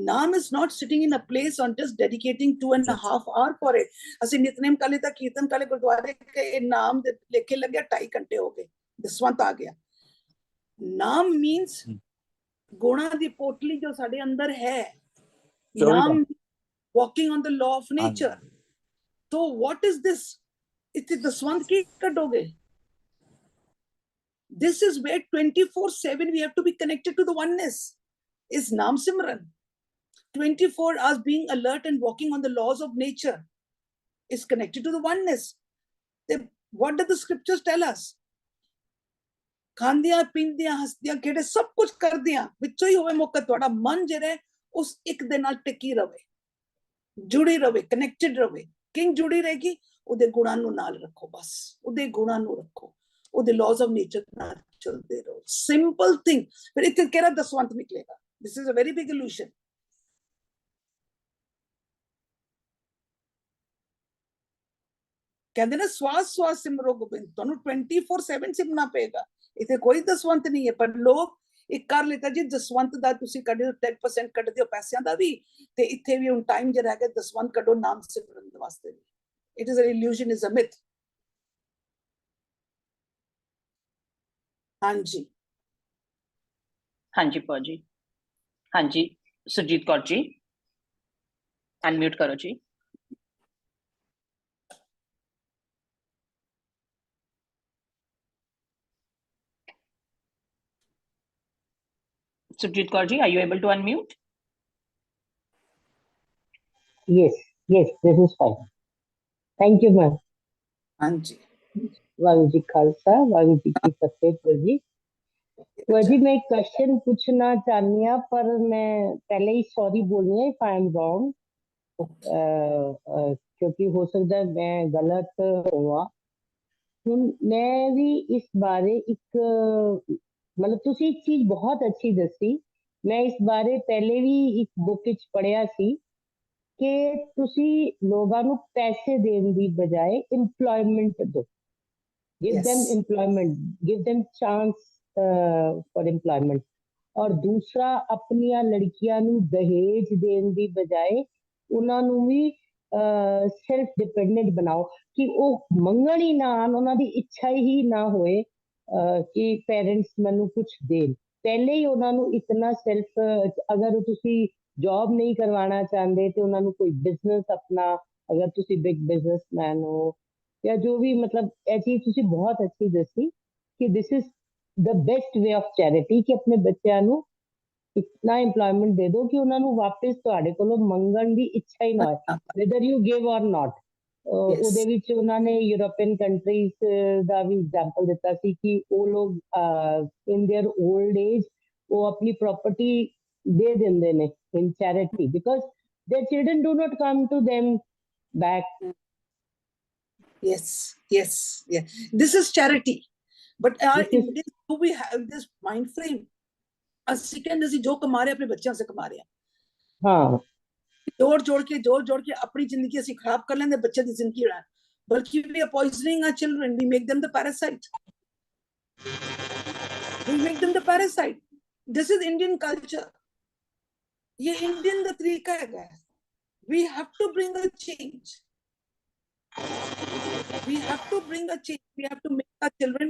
Naam is not sitting in a place on just dedicating 2.5 hours for it. ਅਸੀਂ ਨਿਤਨੇਮ ਕਾਲੇ ਦਾ ਕੀਰਤਨ ਕਾਲੇ ਗੁਰਦੁਆਰੇ ਕੇ ਨਾਮ ਦੇ ਲੇਖੇ ਲੱਗਿਆ 2.5 ਘੰਟੇ ਹੋ ਗਏ, ਦਸਵੰਤ ਆ ਗਿਆ. ਨਾਮ means ਗੁਣਾਂ ਦੀ ਪੋਟਲੀ ਜੋ ਸਾਡੇ ਅੰਦਰ ਹੈ. ਨਾਮ walking on the law of nature. So what is this? It's Dasvandh Ki ਕੱਢੋਗੇ? This is where 24/7 we have to be connected to the oneness. Is Naam Simran. 24 hours being alert and walking on the laws of nature is connected to the oneness. What do the scriptures tell us? ਖਾਂਦਿਆਂ ਪੀਂਦਿਆਂ ਹੱਸਦਿਆਂ ਖੇਡੇ ਸਭ ਕੁਝ ਕਰਦਿਆਂ ਵਿੱਚੋਂ ਹੀ ਹੋਵੇ ਮੌਕਾ ਤੁਹਾਡਾ ਮਨ ਜਿਹੜਾ ਉਸ ਇੱਕ ਦੇ ਨਾਲ ਟਿਕੀ ਰਵੇ, ਜੁੜੀ ਰਵੇ, ਕਨੈਕਟਡ ਰਵੇ. ਕਿੰਗ ਜੁੜੀ ਰਹੇਗੀ? ਉਹਦੇ ਗੁਣਾਂ ਨੂੰ ਨਾਲ ਰੱਖੋ, ਬਸ ਉਹਦੇ ਗੁਣਾਂ ਨੂੰ ਰੱਖੋ, ਉਹਦੇ laws of nature ਨਾਲ ਚੱਲਦੇ ਰਹੋ. Simple thing. ਫਿਰ ਇੱਥੇ ਕਿਹੜਾ ਦਸਵੰਤ ਨਿਕਲੇਗਾ? This is a very big illusion. ਕਹਿੰਦੇ ਨਾ ਸਵਾਸ ਸਵਾਸ ਸਿਮਰੋ ਗੋਬਿੰਦ, ਤੁਹਾਨੂੰ 24/7 ਸਿਮਰਨਾ ਪਏਗਾ. ਇੱਥੇ ਕੋਈ ਦਸਵੰਤ ਨਹੀਂ ਹੈ, ਪਰ ਲੋਕ ਇੱਕ ਕਰ ਲਿੱਤਾ ਜੀ ਦਸਵੰਤ ਦਾ ਤੁਸੀਂ ਕੱਢੋ, 10% ਕੱਢ ਦਿਓ ਪੈਸਿਆਂ ਦਾ ਵੀ, ਤੇ ਇੱਥੇ ਵੀ ਹੁਣ ਟਾਈਮ ਜਿਹੜਾ ਹੈਗਾ ਦਸਵੰਤ ਕੱਢੋ ਨਾਮ ਸਿਮਰਨ ਵਾਸਤੇ ਵੀ. It is an illusion, is a myth. ਹਾਂਜੀ ਹਾਂਜੀ ਭੂਆ ਜੀ. ਹਾਂਜੀ ਸੁਰਜੀਤ ਕੌਰ ਜੀ, ਅਨਮਿਊਟ ਕਰੋ ਜੀ. Surjit Kaur ji, are you able to unmute? Yes, this is fine. Thank you, ma'am. ਹਾਂਜੀ वाहिगुरू जी खालसा वाहिगुरू जी की फतेह. जी जी मैं एक क्वेश्चन पूछना चाहनी हाँ, पर मैं पहले ही सॉरी बोलनी है इफ आई एम रॉन्ग, क्योंकि हो सकता है मैं गलत हुआ. मैं भी इस बारे एक मतलब तुसी एक चीज बहुत अच्छी दसी. मैं इस बारे पहले भी एक बुक विच पढ़िया सी कि तुसी लोगां नू पैसे देने की बजाय एम्प्लॉयमेंट दो. Give them employment, give them chance for employment. और दूसरा अपनिया लड़कियां नू दहेज देने की बजाय उन्हां नू भी ਸੈਲਫ ਡਿਪੈਂਡੈਂਟ ਬਣਾਓ ਕਿ ਉਹ ਮੰਗਣ ਹੀ ਨਾ ਆਉਣ, ਉਹਨਾਂ ਦੀ ਇੱਛਾ ਹੀ ਨਾ ਹੋਏ ਕਿ ਪੇਰੈਂਟਸ ਮੈਨੂੰ ਕੁਝ ਦੇਣ। ਪਹਿਲੇ ਹੀ ਉਹਨਾਂ ਨੂੰ ਇਤਨਾ ਸੈਲਫ, ਅਗਰ ਤੁਸੀਂ ਜੌਬ ਨਹੀਂ ਕਰਵਾਉਣਾ ਚਾਹੁੰਦੇ ਤੇ ਉਹਨਾਂ ਨੂੰ ਕੋਈ ਬਿਜ਼ਨਸ ਆਪਣਾ, ਅਗਰ ਤੁਸੀਂ ਬਿਗ ਬਿਜ਼ਨਸਮੈਨ ਹੋ ਜਾਂ ਜੋ ਵੀ, ਮਤਲਬ ਇਹ ਚੀਜ਼ ਤੁਸੀਂ ਬਹੁਤ ਅੱਛੀ ਦੱਸੀ ਕਿ this is the best way of charity, ਕਿ ਆਪਣੇ ਬੱਚਿਆਂ ਨੂੰ ਇਤਨਾ ਇੰਪਲੋਇਮੈਂਟ ਦੇ ਦਿਓ ਕਿ ਉਹਨਾਂ ਨੂੰ ਵਾਪਸ ਤੁਹਾਡੇ ਕੋਲੋਂ ਮੰਗਣ ਦੀ ਇੱਛਾ ਹੀ ਨਾ ਹੋਏ, whether you give or not। ਉਹਦੇ ਵਿੱਚ ਉਹਨਾਂ ਨੇ ਯੂਰੋਪੀਅਨ ਕੰਟਰੀਜ਼ ਦਾ ਵੀ ਐਗਜ਼ਾਮਪਲ ਦਿੱਤਾ ਸੀ ਕਿ ਉਹ ਲੋਕ ਇਨ देयर 올ਡ ਏਜ ਉਹ ਆਪਣੀ ਪ੍ਰਾਪਰਟੀ ਦੇ ਦਿੰਦੇ ਨੇ in charity, because their children do not come to them back। Yes, this is charity, but our Indians, do we have this mind frame? ਅਸੀਂ ਕਹਿੰਦੇ ਅਸੀਂ ਜੋ ਕਮਾ ਰਹੇ ਆਪਣੇ ਬੱਚਿਆਂ ਸੇ ਕਮਾ ਰਹੇ ਹਾਂ, ਜੋੜ ਜੋੜ ਕੇ ਆਪਣੀ ਜ਼ਿੰਦਗੀ ਅਸੀਂ ਖਰਾਬ ਕਰ ਲੈਂਦੇ, ਬੱਚੇ ਦੀ ਜ਼ਿੰਦਗੀ ਉਡਾ, ਬਲਕਿ we are poisoning our children, we make them the parasite, this is Indian culture, ये Indian ਦਾ ਤਰੀਕਾ ਹੈਗਾ। we have to bring a change, we have to make our children,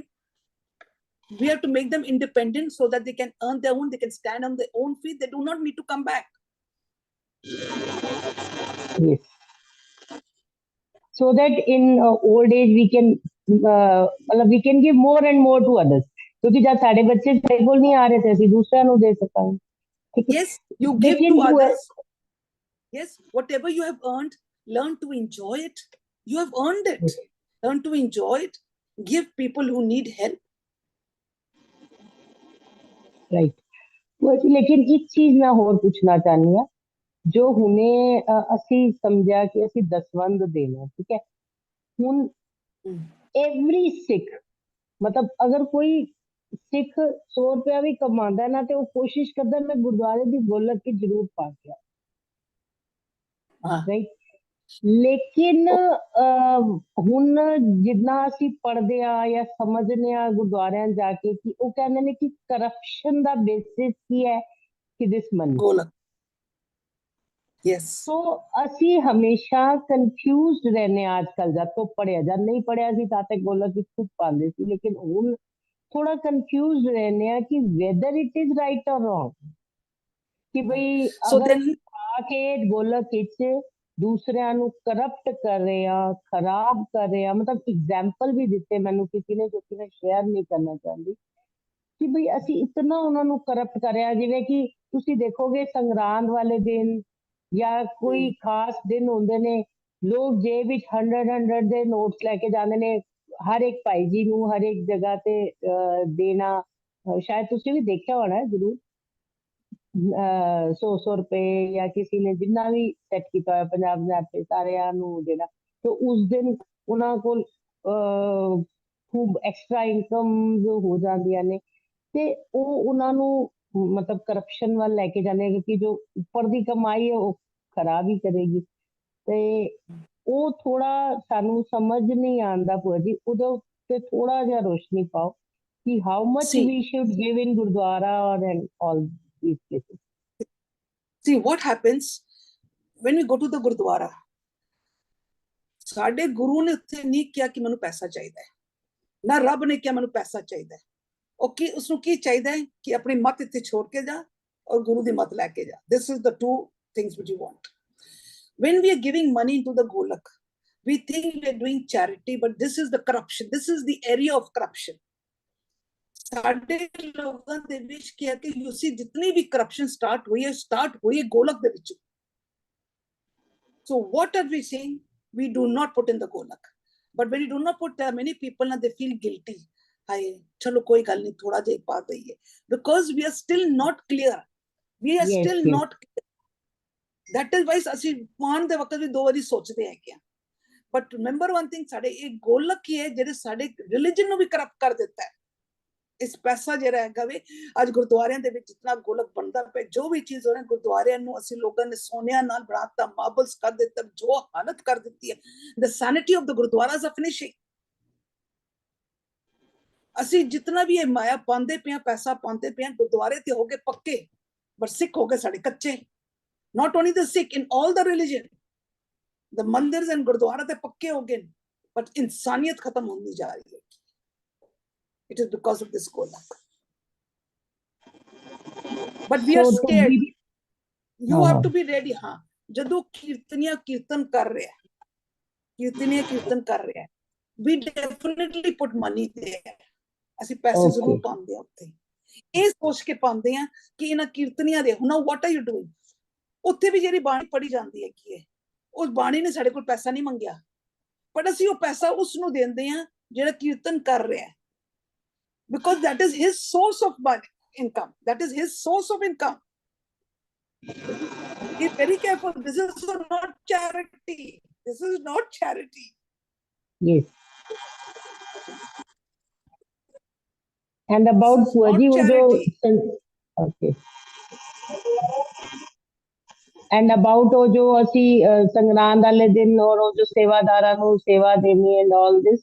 we have to make them independent so that they can earn their own, they can stand on their own feet, they do not need to come back। yes, so that in old age we can we can give more and more to others, क्योंकि जब साढ़े बच्चे ਸਾਡੇ ਕੋਲ ਨਹੀਂ ਆ ਰਹੇ थे ਅਸੀਂ दूसरा ਨੂੰ दे सकांगे। Yes, you give to others, yes, whatever you have earned, learn to enjoy it, you have earned it, learn to enjoy it, give people who need help। Right, लेकिन एक चीज मैं होर पूछना चाहनी हाँ, जो हुने असी समझा कि असी दसवंध देना, ठीक है, हुन एवरी सिख, मतलब अगर कोई सिख 100 रुपया भी कमांदा ना ते वो कोशिश करदा मैं गुरुद्वारे दी गोलक की जरूर पा के, राइट। लेकिन हुन जिन्ना असी पढ़दे आ या समझने आ गुरुद्वारियां जाके कि वो कहंदे ने कि करप्शन दा बेसिस की है कि दिस मनी गोलक, yes, तो असी हमेशा कंफ्यूज्ड रहने आजकल, जब तो पढ़िया जब नहीं पढ़िया सी ताते गोलक की खुद पांदे सी, लेकिन हुन थोड़ा कंफ्यूज्ड रहने आ कि वेदर इट इज राइट और रॉन्ग, कि भाई so अगर then आके गोलक विच दूसरिਆਂ ਨੂੰ ਕਰਪਟ ਕਰ ਰਹੇ ਆ, ਖਰਾਬ ਕਰ ਰਹੇ ਆ, ਮਤਲਬ ਐਗਜ਼ਾਮਪਲ ਵੀ ਦਿੱਤੇ ਮੈਨੂੰ ਕਿਸੇ ਨੇ, ਜੋ ਕਿ ਮੈਂ ਸ਼ੇਅਰ ਨਹੀਂ ਕਰਨਾ ਚਾਹੁੰਦੀ, ਕਿ ਭਈ ਅਸੀਂ ਇਤਨਾ ਉਹਨਾਂ ਨੂੰ ਕਰਪਟ ਕਰਿਆ। ਜਿਵੇਂ ਕਿ ਤੁਸੀਂ ਦੇਖੋਗੇ ਸੰਗਰਾਂਦ ਵਾਲੇ ਦਿਨ ਜਾਂ ਕੋਈ ਖਾਸ ਦਿਨ ਹੁੰਦੇ ਨੇ, ਲੋਕ ਜੇਬ ਵਿੱਚ 100 ਦੇ ਨੋਟਸ ਲੈ ਕੇ ਜਾਂਦੇ ਨੇ, ਹਰ ਇੱਕ ਭਾਈ ਜੀ ਨੂੰ ਹਰ ਇੱਕ ਜਗ੍ਹਾ ਤੇ ਦੇਣਾ। ਸ਼ਾਇਦ ਤੁਸੀਂ ਵੀ ਦੇਖਿਆ ਹੋਣਾ ਜ਼ਰੂਰ, 100 रुपए या किसी ने जिन्ना भी सेट किया होया 50 रुपए सारिਆਂ ਨੂੰ ਦੇਣਾ। तो उस दिन ਉਹਨਾਂ ਕੋਲ खूब एक्स्ट्रा इनकम हो ਜਾਂਦੀਆਂ ਨੇ ਤੇ ਉਹ ਉਹਨਾਂ ਨੂੰ ਮਤਲਬ ਕਰਪਸ਼ਨ ਵੱਲ ਲੈ ਕੇ ਜਾਂਦੇ ਕਿ ਜੋ ਉੱਪਰ ਦੀ ਕਮਾਈ ਹੈ ਉਹ ਖਰਾਬ ਹੀ ਕਰੇਗੀ। ਤੇ ਉਹ ਥੋੜਾ ਸਾਨੂੰ ਸਮਝ ਨਹੀਂ ਆਉਂਦਾ ਭੂਆ ਜੀ, ਉਹਦੇ ਉੱਤੇ ਥੋੜਾ ਜਿਹਾ ਰੋਸ਼ਨੀ ਪਾਓ ਕਿ how much we should give in gurdwara ਔਰ all these places। See what happens when we go to the Gurdwara, ਸਾਡੇ ਗੁਰੂ ਨੇ ਉੱਥੇ ਨਹੀਂ ਕਿਹਾ ਕਿ ਮੈਨੂੰ ਪੈਸਾ ਚਾਹੀਦਾ ਹੈ, ਨਾ ਰੱਬ ਨੇ ਕਿਹਾ ਮੈਨੂੰ ਪੈਸਾ ਚਾਹੀਦਾ ਹੈ। ਉਹ ਕੀ ਉਸਨੂੰ ਕੀ ਚਾਹੀਦਾ ਹੈ ਕਿ ਆਪਣੀ ਮੱਤ ਇੱਥੇ ਛੋੜ ਕੇ ਜਾ ਔਰ ਗੁਰੂ ਦੀ ਮੱਤ ਲੈ ਕੇ ਜਾ। This is the two things which you want. When we are giving money into the Golak, we think we are doing charity, but this is the corruption, this is the area of corruption। ਸਾਡੇ ਲੋਕਾਂ ਦੇ ਵਿੱਚ ਕੀ ਹੈ ਕਿ UC ਜਿਤਨੀ ਵੀ corruption start ਹੋਈ ਹੈ ਗੋਲਕ ਦੇ ਵਿੱਚ। So what are we saying? We do not put in the golak, but when you do not put, there are many people and they feel guilty। हाय चलो कोई गल नहीं, थोड़ा जिहा पा दईए, because we are still not clear, we are still not clear। that is why ਅਸੀਂ ਪਾਣ ਦੇ ਵਕਤ ਵੀ ਦੋ ਵਾਰੀ ਸੋਚਦੇ ਹੈਗੇ ਆ। but remember one thing, ਸਾਡੇ ਇਹ ਗੋਲਕ ਹੀ ਹੈ ਜਿਹੜੇ ਸਾਡੇ ਰਿਲੀਜਨ ਨੂੰ ਵੀ ਕਰਪਟ ਕਰ ਦਿੱਤਾ ਹੈ। ਇਸ ਪੈਸਾ ਜਿਹੜਾ ਹੈਗਾ ਵੇ ਅੱਜ ਗੁਰਦੁਆਰਿਆਂ ਦੇ ਵਿੱਚ ਜਿੰਨਾ ਗੋਲਕ ਬਣਦਾ ਪਿਆ, ਜੋ ਵੀ ਚੀਜ਼ ਹੋ ਰਹੀ ਗੁਰਦੁਆਰਿਆਂ ਨੂੰ ਅਸੀਂ ਲੋਕਾਂ ਨੇ ਸੋਨਿਆਂ ਨਾਲ ਬਣਾਤਾ, ਮਾਰਬਲਸ ਕਰ ਦਿੱਤਾ, ਜੋ ਹਾਲਤ ਕਰ ਦਿੱਤੀ ਹੈ। the sanity of the gurudwaras are finishing। ਅਸੀਂ ਜਿਤਨਾ ਵੀ ਇਹ ਮਾਇਆ ਪਾਉਂਦੇ ਪਿਆ, ਪੈਸਾ ਪਾਉਂਦੇ ਪਿਆ, ਗੁਰਦੁਆਰੇ ਤੇ ਹੋ ਗਏ ਪੱਕੇ, ਪਰ ਸਿੱਖ ਹੋ ਗਏ ਸਾਡੇ ਕੱਚੇ। not only the Sikh, in all the religion the मंदिर एंड गुरुद्वारा ते पक्के हो गए, बट इंसानियत खत्म होनी जा रही है. It is because of this golak. But we are scared. You have to be ready. हाँ, जदों कीर्तनिया कीर्तन कर रहे हैं, कीर्तनिया कीर्तन कर रहे हैं, we definitely put money there. ਅਸੀਂ ਪੈਸੇ ਜ਼ਰੂਰ ਪਾਉਂਦੇ ਆ ਉੱਥੇ, ਇਹ ਸੋਚ ਕੇ ਪਾਉਂਦੇ ਆ ਕਿ ਇਹਨਾਂ ਕੀਰਤਨੀਆਂ ਦੇ ਹੁਣ what are you doing. ਉੱਥੇ ਵੀ ਜਿਹੜੀ ਬਾਣੀ ਪੜੀ ਜਾਂਦੀ ਹੈ ਕਿ ਉਸ ਬਾਣੀ ਨੇ ਸਾਡੇ ਕੋਲ ਪੈਸਾ ਨਹੀਂ ਮੰਗਿਆ, ਪਰ ਅਸੀਂ ਉਹ ਪੈਸਾ ਉਸ ਨੂੰ ਦਿੰਦੇ ਆ ਜਿਹੜਾ ਕੀਰਤਨ ਕਰ ਰਿਹਾ ਹੈ, because that is his source of income. That is his source of income. Be very careful. This is not charity. This is not charity. Yes. And about Puaji, okay. And about वो जो असी संग्रांद वाले दिन और वो जो सेवादारा नु सेवा देनी and all this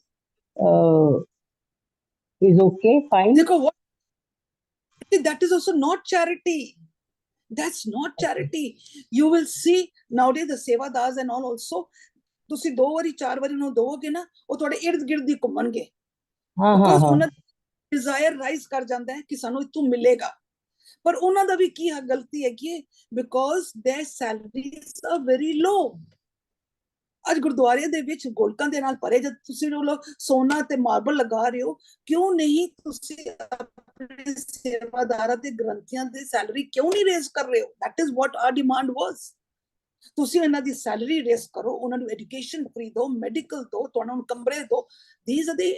is okay, fine. देखो, what that is also not charity. That's not charity. You will see nowadays the sevadars and all also. ਤੁਸੀਂ 2 ਵਾਰੀ 4 ਵਾਰੀ ਨੂੰ ਦੋਗੇ ਨਾ, ਉਹ ਤੁਹਾਡੇ ਇਰਦ ਗਿਰਦ ਹੀ ਘੁੰਮਣਗੇ. Because ਉਹਨਾਂ ਡਿਜ਼ਾਇਰ ਰਾਈਜ਼ ਕਰ ਜਾਂਦਾ ਹੈ ਕਿ ਸਾਨੂੰ ਇਤੋਂ ਮਿਲੇਗਾ, ਪਰ ਉਹਨਾਂ ਦਾ ਵੀ ਕੀ ਗਲਤੀ ਹੈ ਕਿ because their salaries are very low. ਅੱਜ ਗੁਰਦੁਆਰੇ ਦੇ ਵਿੱਚ ਗੋਲਕਾਂ ਦੇ ਨਾਲ ਭਰੇ, ਜਦ ਤੁਸੀਂ ਲੋਕ ਸੋਨਾ ਤੇ ਮਾਰਬਲ ਲਗਾ ਰਹੇ ਹੋ, ਕਿਉਂ ਨਹੀਂ ਤੁਸੀਂ ਆਪਣੇ ਸੇਵਾਦਾਰਾਂ ਤੇ ਗ੍ਰੰਥੀਆਂ ਦੀ ਸੈਲਰੀ ਕਿਉਂ ਨਹੀਂ ਰੇਜ਼ ਕਰ ਰਹੇ ਹੋ? That is what our demand was. ਤੁਸੀਂ ਇਹਨਾਂ ਦੀ ਸੈਲਰੀ ਰੇਜ਼ ਕਰੋ, ਉਹਨਾਂ ਨੂੰ ਐਜੂਕੇਸ਼ਨ ਫ੍ਰੀ ਦਿਓ, ਮੈਡੀਕਲ ਦਿਓ, ਤੁਹਾਨੂੰ ਕਮਰੇ ਦਿਓ. These are the,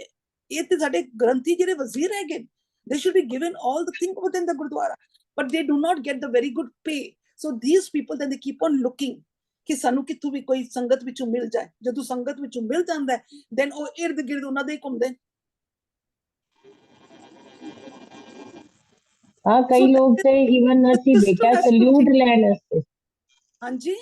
ਇਹ ਤੇ ਸਾਡੇ ਗ੍ਰੰਥੀ ਜਿਹੜੇ ਵਜ਼ੀਰ ਹੈਗੇ, they should be given all the things within the Gurdwara, but they do not get the very good pay. So these people, then they keep on looking ਕਿ ਸਾਨੂੰ ਕਿੱਥੋਂ ਵੀ ਕੋਈ ਸੰਗਤ ਵਿੱਚੋਂ ਮਿਲ ਜਾਏ. ਜਦੋਂ ਸੰਗਤ ਵਿੱਚੋਂ ਮਿਲ ਜਾਂਦਾ ਹੈ, then ਉਹ ਇਰਦ ਗਿਰਦ ਉਹਨਾਂ ਦੇ ਘੁੰਮਦੇ. हाँ, कई लोग ते इवन ਅਸੀਂ ਦੇਖਿਆ ਸਲੂਟ ਲੈਣ ਵਾਸਤੇ. ਹਾਂਜੀ,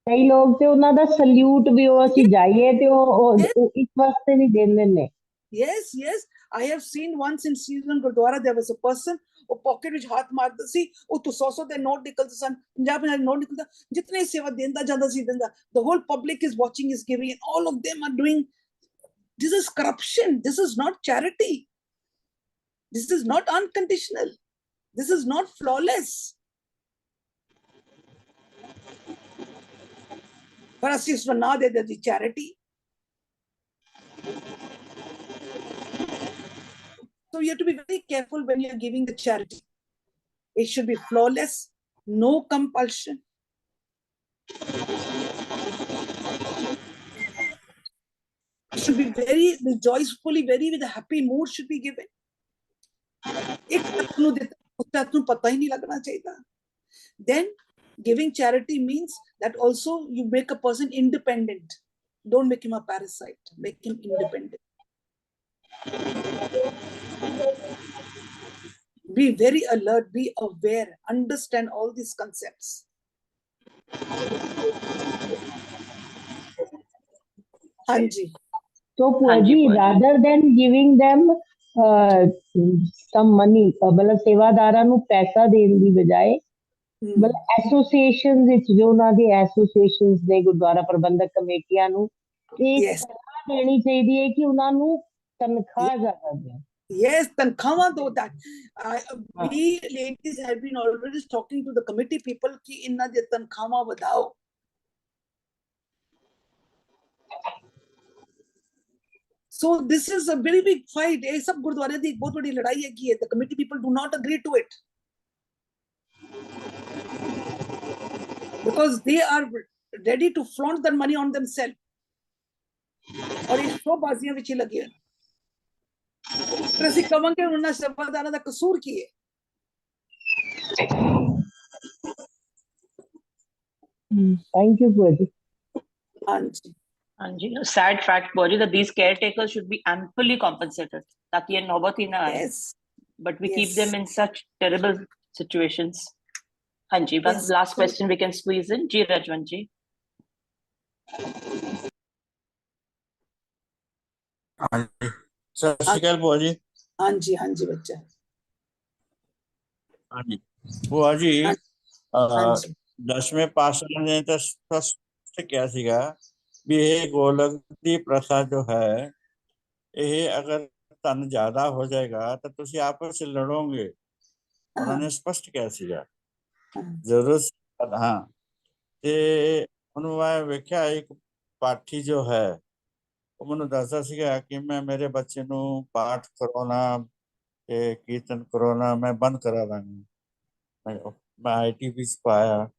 ਕਈ ਲੋਕ ਤੇ ਉਹਨਾਂ ਦਾ ਸਲੂਟ ਵੀ ਉਹ ਅਸੀਂ ਜਾਈਏ ਤੇ ਉਹ ਇਸ ਵਾਸਤੇ ਵੀ ਦਿੰਦੇ ਨੇ. Yes, yes. I have seen once in Season Gurdwara, there was a person, ਉਹ ਪਾਕਟ ਵਿੱਚ ਹੱਥ ਮਾਰਦਾ ਸੀ, ਉਹ ਤੋਂ 100 ਦੇ ਨੋਟ ਨਿਕਲਦੇ ਸਨ, 50 ਨੋਟ ਨਿਕਲਦਾ, ਜਿਤਨੇ ਸੇਵਾ ਦਿੰਦਾ ਜਾਂਦਾ ਸੀ ਦਿੰਦਾ. The whole public is watching, is giving, and all of them are doing. This is corruption. This is not charity. This is not unconditional. This is not flawless. ਪਰ ਅਸੀਂ ਇਸ ਨੂੰ ਨਾ ਦੇ ਦਿੱਤੀ charity. So you have to be very careful when you're giving the charity. It should be flawless, no compulsion. It should be very joyfully, very with a happy mood should be given. ਇੱਕ ਨੂੰ ਦਿੱਤਾ, ਉਸ ਨੂੰ ਪਤਾ ਹੀ ਨਹੀਂ ਲੱਗਣਾ ਚਾਹੀਦਾ. Then giving charity means that also you make a person independent. Don't make him a parasite. Make him independent. Be very alert, be aware, understand all these concepts. Hanji. So Puaji, rather than giving them some money, मतलब सेवादारा ਨੂੰ ਪੈਸਾ ਦੇਣ ਦੀ ਬਜਾਏ ਮਤਲਬ associations ਵਿੱਚ ਜੋ ਉਹਨਾਂ ਦੀ associations ਦੇ ਗੁਰਦੁਆਰਾ ਪ੍ਰਬੰਧਕ ਕਮੇਟੀਆਂ ਨੂੰ ਇਹ ਸਲਾਹ ਦੇਣੀ ਚਾਹੀਦੀ ਹੈ ਕਿ ਉਹਨਾਂ ਨੂੰ ਤਨਖਾਹ ਜ਼ਿਆਦਾ ਦੇਣ. Yes, tankhawah do that. We ladies have been already talking to the committee people ki inna de tankhawah vadao. So this is a very big fight. Ye sab gurdware di bahut badi ladai hai ki the committee people do not agree to it. Because they are ready to flaunt their money on themselves. Aur ye showbaziyan vich lage hain. ਪਰ ਅਸੀਂ ਕਵਾਂਗੇ ਉਹਨਾਂ ਸੇਵਾਦਾਰਾਂ ਦਾ ਕਸੂਰ ਕੀ ਹੈ? Thank you, Puaji. ਹਾਂਜੀ, ਹਾਂਜੀ. Sad fact, Puaji, that these caretakers should be amply compensated, ताकि ये नौबत ही ना आए. But we keep them in such terrible situations. ਹਾਂਜੀ, one last question we can squeeze in. Ji Rajwan ji. ਹਾਂਜੀ, ਸਤਿ ਸ਼੍ਰੀ ਅਕਾਲ ਭੂਆ ਜੀ. ਹਾਂਜੀ, ਹਾਂਜੀ ਬੱਚਾ. ਹਾਂਜੀ ਭੂਆ ਜੀ, 10ਵੇਂ ਪਾਤਸ਼ਾਹ ਨੇ ਤਾਂ ਸਪਸ਼ਟ ਕਿਹਾ ਸੀਗਾ ਵੀ ਇਹ ਗੋਲਕ ਦੀ ਪ੍ਰਥਾ ਜੋ ਹੈ, ਇਹ ਅਗਰ ਧਨ ਜ਼ਿਆਦਾ ਹੋ ਜਾਏਗਾ ਤਾਂ ਤੁਸੀਂ ਆਪਸ ਵਿੱਚ ਲੜੋਗੇ। ਉਹਨਾਂ ਨੇ ਸਪਸ਼ਟ ਕਿਹਾ ਸੀਗਾ ਜ਼ਰੂਰ। ਹਾਂ, ਤੇ ਹੁਣ ਮੈਂ ਵੇਖਿਆ ਇੱਕ ਪਾਠੀ ਜੋ ਹੈ ਉਹ ਮੈਨੂੰ ਦੱਸਦਾ ਸੀਗਾ ਕਿ ਮੈਂ ਮੇਰੇ ਬੱਚੇ ਨੂੰ ਪਾਠ ਕਰਾਉਣਾ ਤੇ ਕੀਰਤਨ ਕਰਾਉਣਾ ਮੈਂ ਬੰਦ ਕਰਾ ਦਾਂਗਾ। ਮੈਂ ITP ਚ ਪਾਇਆ।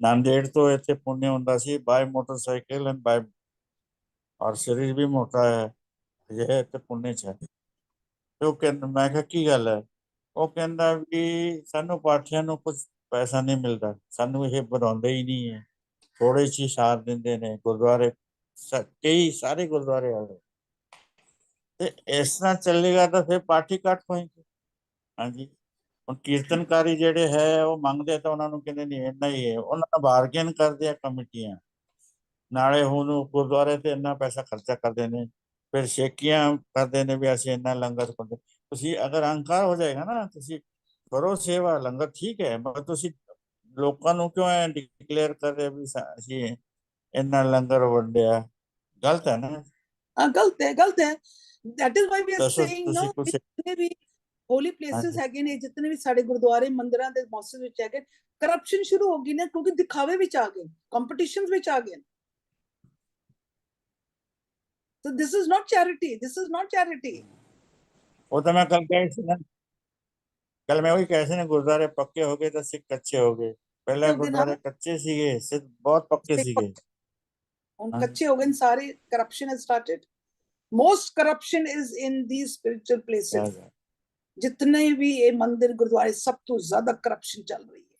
ਨਾਂਦੇੜ ਤੋਂ ਇੱਥੇ ਪੁਣੇ ਹੁੰਦਾ ਸੀ ਬਾਈ ਮੋਟਰਸਾਈਕਲ ਐਂਡ ਬਾਈ, ਔਰ ਸਰੀਰ ਵੀ ਮੋਟਾ ਹੈ ਇਹ ਇੱਥੇ ਪੁਣੇ ਚ ਹੈ। ਤੇ ਉਹ ਕਹਿੰਦਾ, ਮੈਂ ਕਿਹਾ ਕੀ ਗੱਲ ਹੈ? ਉਹ ਕਹਿੰਦਾ ਵੀ ਸਾਨੂੰ ਪਾਠੀਆਂ ਨੂੰ ਕੁਝ ਪੈਸਾ ਨਹੀਂ ਮਿਲਦਾ, ਸਾਨੂੰ ਇਹ ਵਧਾਉਂਦੇ ਹੀ ਨਹੀਂ ਹੈ, ਥੋੜੇ ਜਿਹੀ ਸਾਥ ਦਿੰਦੇ ਨੇ ਗੁਰਦੁਆਰੇ, ਕਈ ਸਾਰੇ ਗੁਰਦੁਆਰੇ ਆ ਗਏ। ਤੇ ਇਸ ਤਰ੍ਹਾਂ ਚੱਲੇਗਾ ਤਾਂ ਫਿਰ ਪਾਠੀ ਘੱਟ ਹੋਏਗੇ। ਹਾਂਜੀ, ਹੁਣ ਕੀਰਤਨਕਾਰੀ ਜਿਹੜੇ ਹੈ ਉਹ ਮੰਗਦੇ ਤਾਂ ਉਹਨਾਂ ਨੂੰ ਕਹਿੰਦੇ ਨਹੀਂ ਇੰਨਾ ਹੀ ਹੈ, ਉਹਨਾਂ ਦਾ ਬਾਰਗੇਨ ਕਰਦੇ ਆ ਕਮੇਟੀਆਂ ਨਾਲੇ। ਹੁਣ ਗੁਰਦੁਆਰੇ ਤੇ ਇੰਨਾ ਪੈਸਾ ਖਰਚਾ ਕਰਦੇ ਨੇ, ਫਿਰ ਸ਼ੇਕੀਆਂ ਕਰਦੇ ਨੇ ਵੀ ਅਸੀਂ ਇੰਨਾ ਲੰਗਰ ਕਰਦੇ। ਤੁਸੀਂ ਅਗਰ ਅਹੰਕਾਰ ਹੋ ਜਾਏਗਾ ਨਾ, ਤੁਸੀਂ ਕਰੋ ਸੇਵਾ ਲੰਗਰ ਠੀਕ ਹੈ, ਪਰ ਤੁਸੀਂ ਲੋਕਾਂ ਨੂੰ ਕਿਉਂ ਐ ਡਿਕਲੇਅਰ ਕਰ ਰਹੇ ਵੀ ਅਸੀਂ ਇੰਨਾ ਲੰਗਰ ਵੰਡਿਆ? ਗਲਤ ਹੈ ਨਾ। ਗਲਤ ਹੈ, ਗਲਤ ਹੈ। that is why we are ਦੱਸੋ saying ਤੁਸੀਂ no, ਕੁਛ। ਜਿਤਨੇ ਵੀ ਹੋਲੀ ਪਲੇਸਿਸ ਹਾਂਜੀ, ਹੈਗੇ ਨੇ, ਜਿਤਨੇ ਵੀ ਸਾਡੇ ਗੁਰਦੁਆਰੇ ਮੰਦਿਰਾਂ ਦੇ ਮੌਸਮ ਵਿੱਚ ਹੈਗੇ, ਕਰਪਸ਼ਨ ਸ਼ੁਰੂ ਹੋ ਗਈ ਨਾ, ਕਿਉਂਕਿ ਦਿਖਾਵੇ ਵਿੱਚ ਆ ਗਏ, ਕੰਪੀਟੀਸ਼ਨਸ ਵਿੱਚ ਆ ਗਏ। So this is not charity, this is not charity. ਉਹ ਤਾਂ ਮੈਂ ਕੱਲ ਕਹਿ ਸੀ ਨਾ, ਕੱਲ ਮੈਂ ਉਹੀ ਕਹਿ ਸੀ ਨਾ, ਗੁਰਦੁਆਰੇ ਪੱਕੇ ਹੋ ਗਏ ਤਾਂ ਸਿੱਖ ਕੱਚੇ ਹੋ ਗਏ। ਪਹਿਲਾਂ ਗੁਰਦੁਆਰੇ ਕੱਚੇ ਸੀਗੇ, ਸਿੱਖ ਬਹੁਤ ਪੱਕੇ ਸੀਗੇ। ਹੁਣ ਕੱਚੇ ਹੋ ਗਏ ਸਾਰੇ। Corruption has started. Most corruption is in these spiritual places. जितने भी ये मंदिर गुरुद्वारे सब तो ज्यादा करप्शन चल रही है।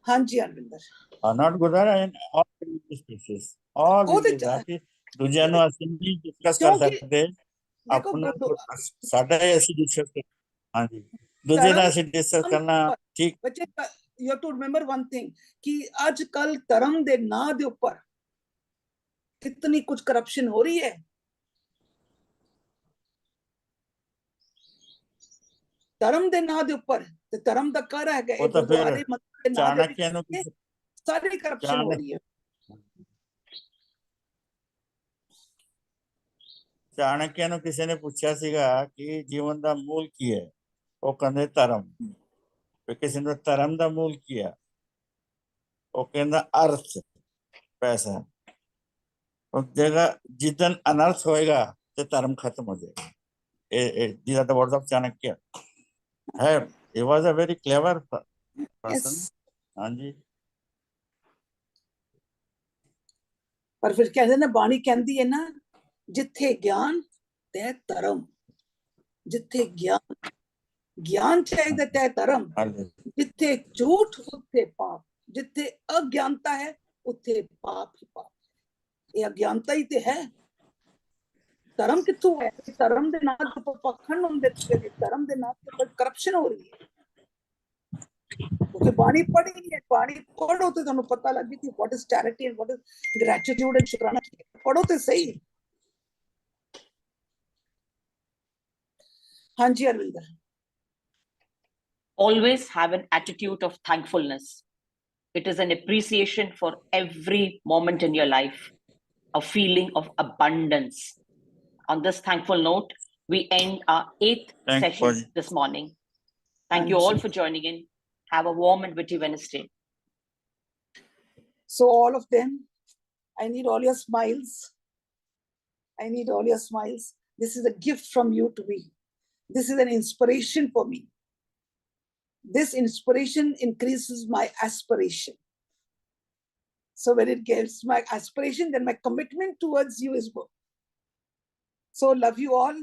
हाँ जी Arvinder. Not gurdwara, in all religious places, all religious that ਦੂਜਿਆਂ ਨੂੰ ਅਸੀਂ ਨਹੀਂ ਡਿਸਕਸ ਕਰ ਸਕਦੇ, ਆਪਣਾ ਸਾਡਾ ਹੀ ਅਸੀਂ ਡਿਸਕਸ ਕਰ। ਹਾਂਜੀ, ਦੂਜੇ ਦਾ ਅਸੀਂ ਡਿਸਕਸ ਕਰਨਾ ਠੀਕ। ਬੱਚੇ you have to remember one thing कि आज कल धर्म ਦੇ ਨਾਂ ਦੇ ਉੱਪਰ कितनी कुछ करप्शन हो रही है। धर्म ਦੇ ਨਾਂ ਦੇ ਉੱਪਰ ਤੇ ਧਰਮ ਦਾ ਘਰ ਹੈਗਾ ਇਹ ਗੁਰਦੁਆਰੇ ਮੰਦਿਰ ਦੇ ਨਾਂ ਦੇ ਸਾਰੀ ਕਰਪਸ਼ਨ ਹੋ ਰਹੀ ਹੈ। ਚਾਣਕਿਆ ਨੂੰ ਕਿਸੇ ਨੇ ਪੁੱਛਿਆ ਸੀਗਾ ਕਿ ਜੀਵਨ ਦਾ ਮੂਲ ਕੀ ਹੈ, ਉਹ ਕਹਿੰਦੇ ਧਰਮ। ਕਿਸੇ ਨੇ ਧਰਮ ਦਾ ਮੂਲ ਕੀ ਹੈ, ਉਹ ਕਹਿੰਦਾ ਅਰਥ, ਪੈਸਾ। ਉਹ ਜਗ੍ਹਾ ਜਿੱਦਨ ਅਨਰਥ ਹੋਏਗਾ ਤੇ ਧਰਮ ਖਤਮ ਹੋ ਜਾਏਗਾ। These are the words of Chanakya. He was a very clever person. ਹਾਂਜੀ, ਪਰ ਫਿਰ ਕਹਿੰਦੇ ਨਾ, ਬਾਣੀ ਕਹਿੰਦੀ ਹੈ ਨਾ, ਜਿੱਥੇ ਗਿਆਨ ਤੇ ਧਰਮ, ਜਿੱਥੇ ਗਿਆਨ ਚਾਹੀਦਾ ਤੇ ਧਰਮ, ਜਿੱਥੇ ਝੂਠ ਉੱਥੇ ਪਾਪ, ਜਿੱਥੇ ਅਗਿਆਨਤਾ ਹੈ ਉੱਥੇ ਪਾਪ ਹੀ ਪਾਪ। ਇਹ ਅਗਿਆਨਤਾ ਹੀ ਤੇ ਹੈ। ਧਰਮ ਕਿੱਥੋਂ ਹੈ? ਧਰਮ ਦੇ ਨਾਲ ਤੇ ਪਖੰਡ ਹੁੰਦੇ, ਧਰਮ ਦੇ ਨਾਲ ਤੇ ਕਰਪਸ਼ਨ ਹੋ ਰਹੀ ਹੈ। ਕਿਉਂਕਿ ਬਾਣੀ ਪੜ੍ਹੀ ਹੈ, ਬਾਣੀ ਪੜ੍ਹੋ ਤੇ ਤੁਹਾਨੂੰ ਪਤਾ ਲੱਗੇ ਕਿ what is charity and what is gratitude and ਸ਼ੁਕਰਾਨਾ। ਪੜ੍ਹੋ ਤੇ ਸਹੀ। ਹਾਂਜੀ Arvinder. Always have an attitude of thankfulness. It is an appreciation for every moment in your life, a feeling of abundance. On this thankful note, we end our 8th session this morning. Thank you all for joining in. Have a warm and witty Wednesday. So all of them, I need all your smiles. I need all your smiles. This is a gift from you to me. This is an inspiration for me. This inspiration increases my aspiration. So when it gets my aspiration, then my commitment towards you is more. So love you all.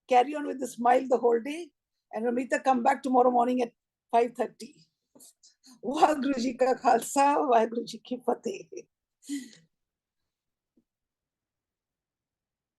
Carry on with the smile the whole day. And Ramita, come back tomorrow morning at 5:30. Waheguru Ji ka Khalsa, Waheguru Ji ki Fateh.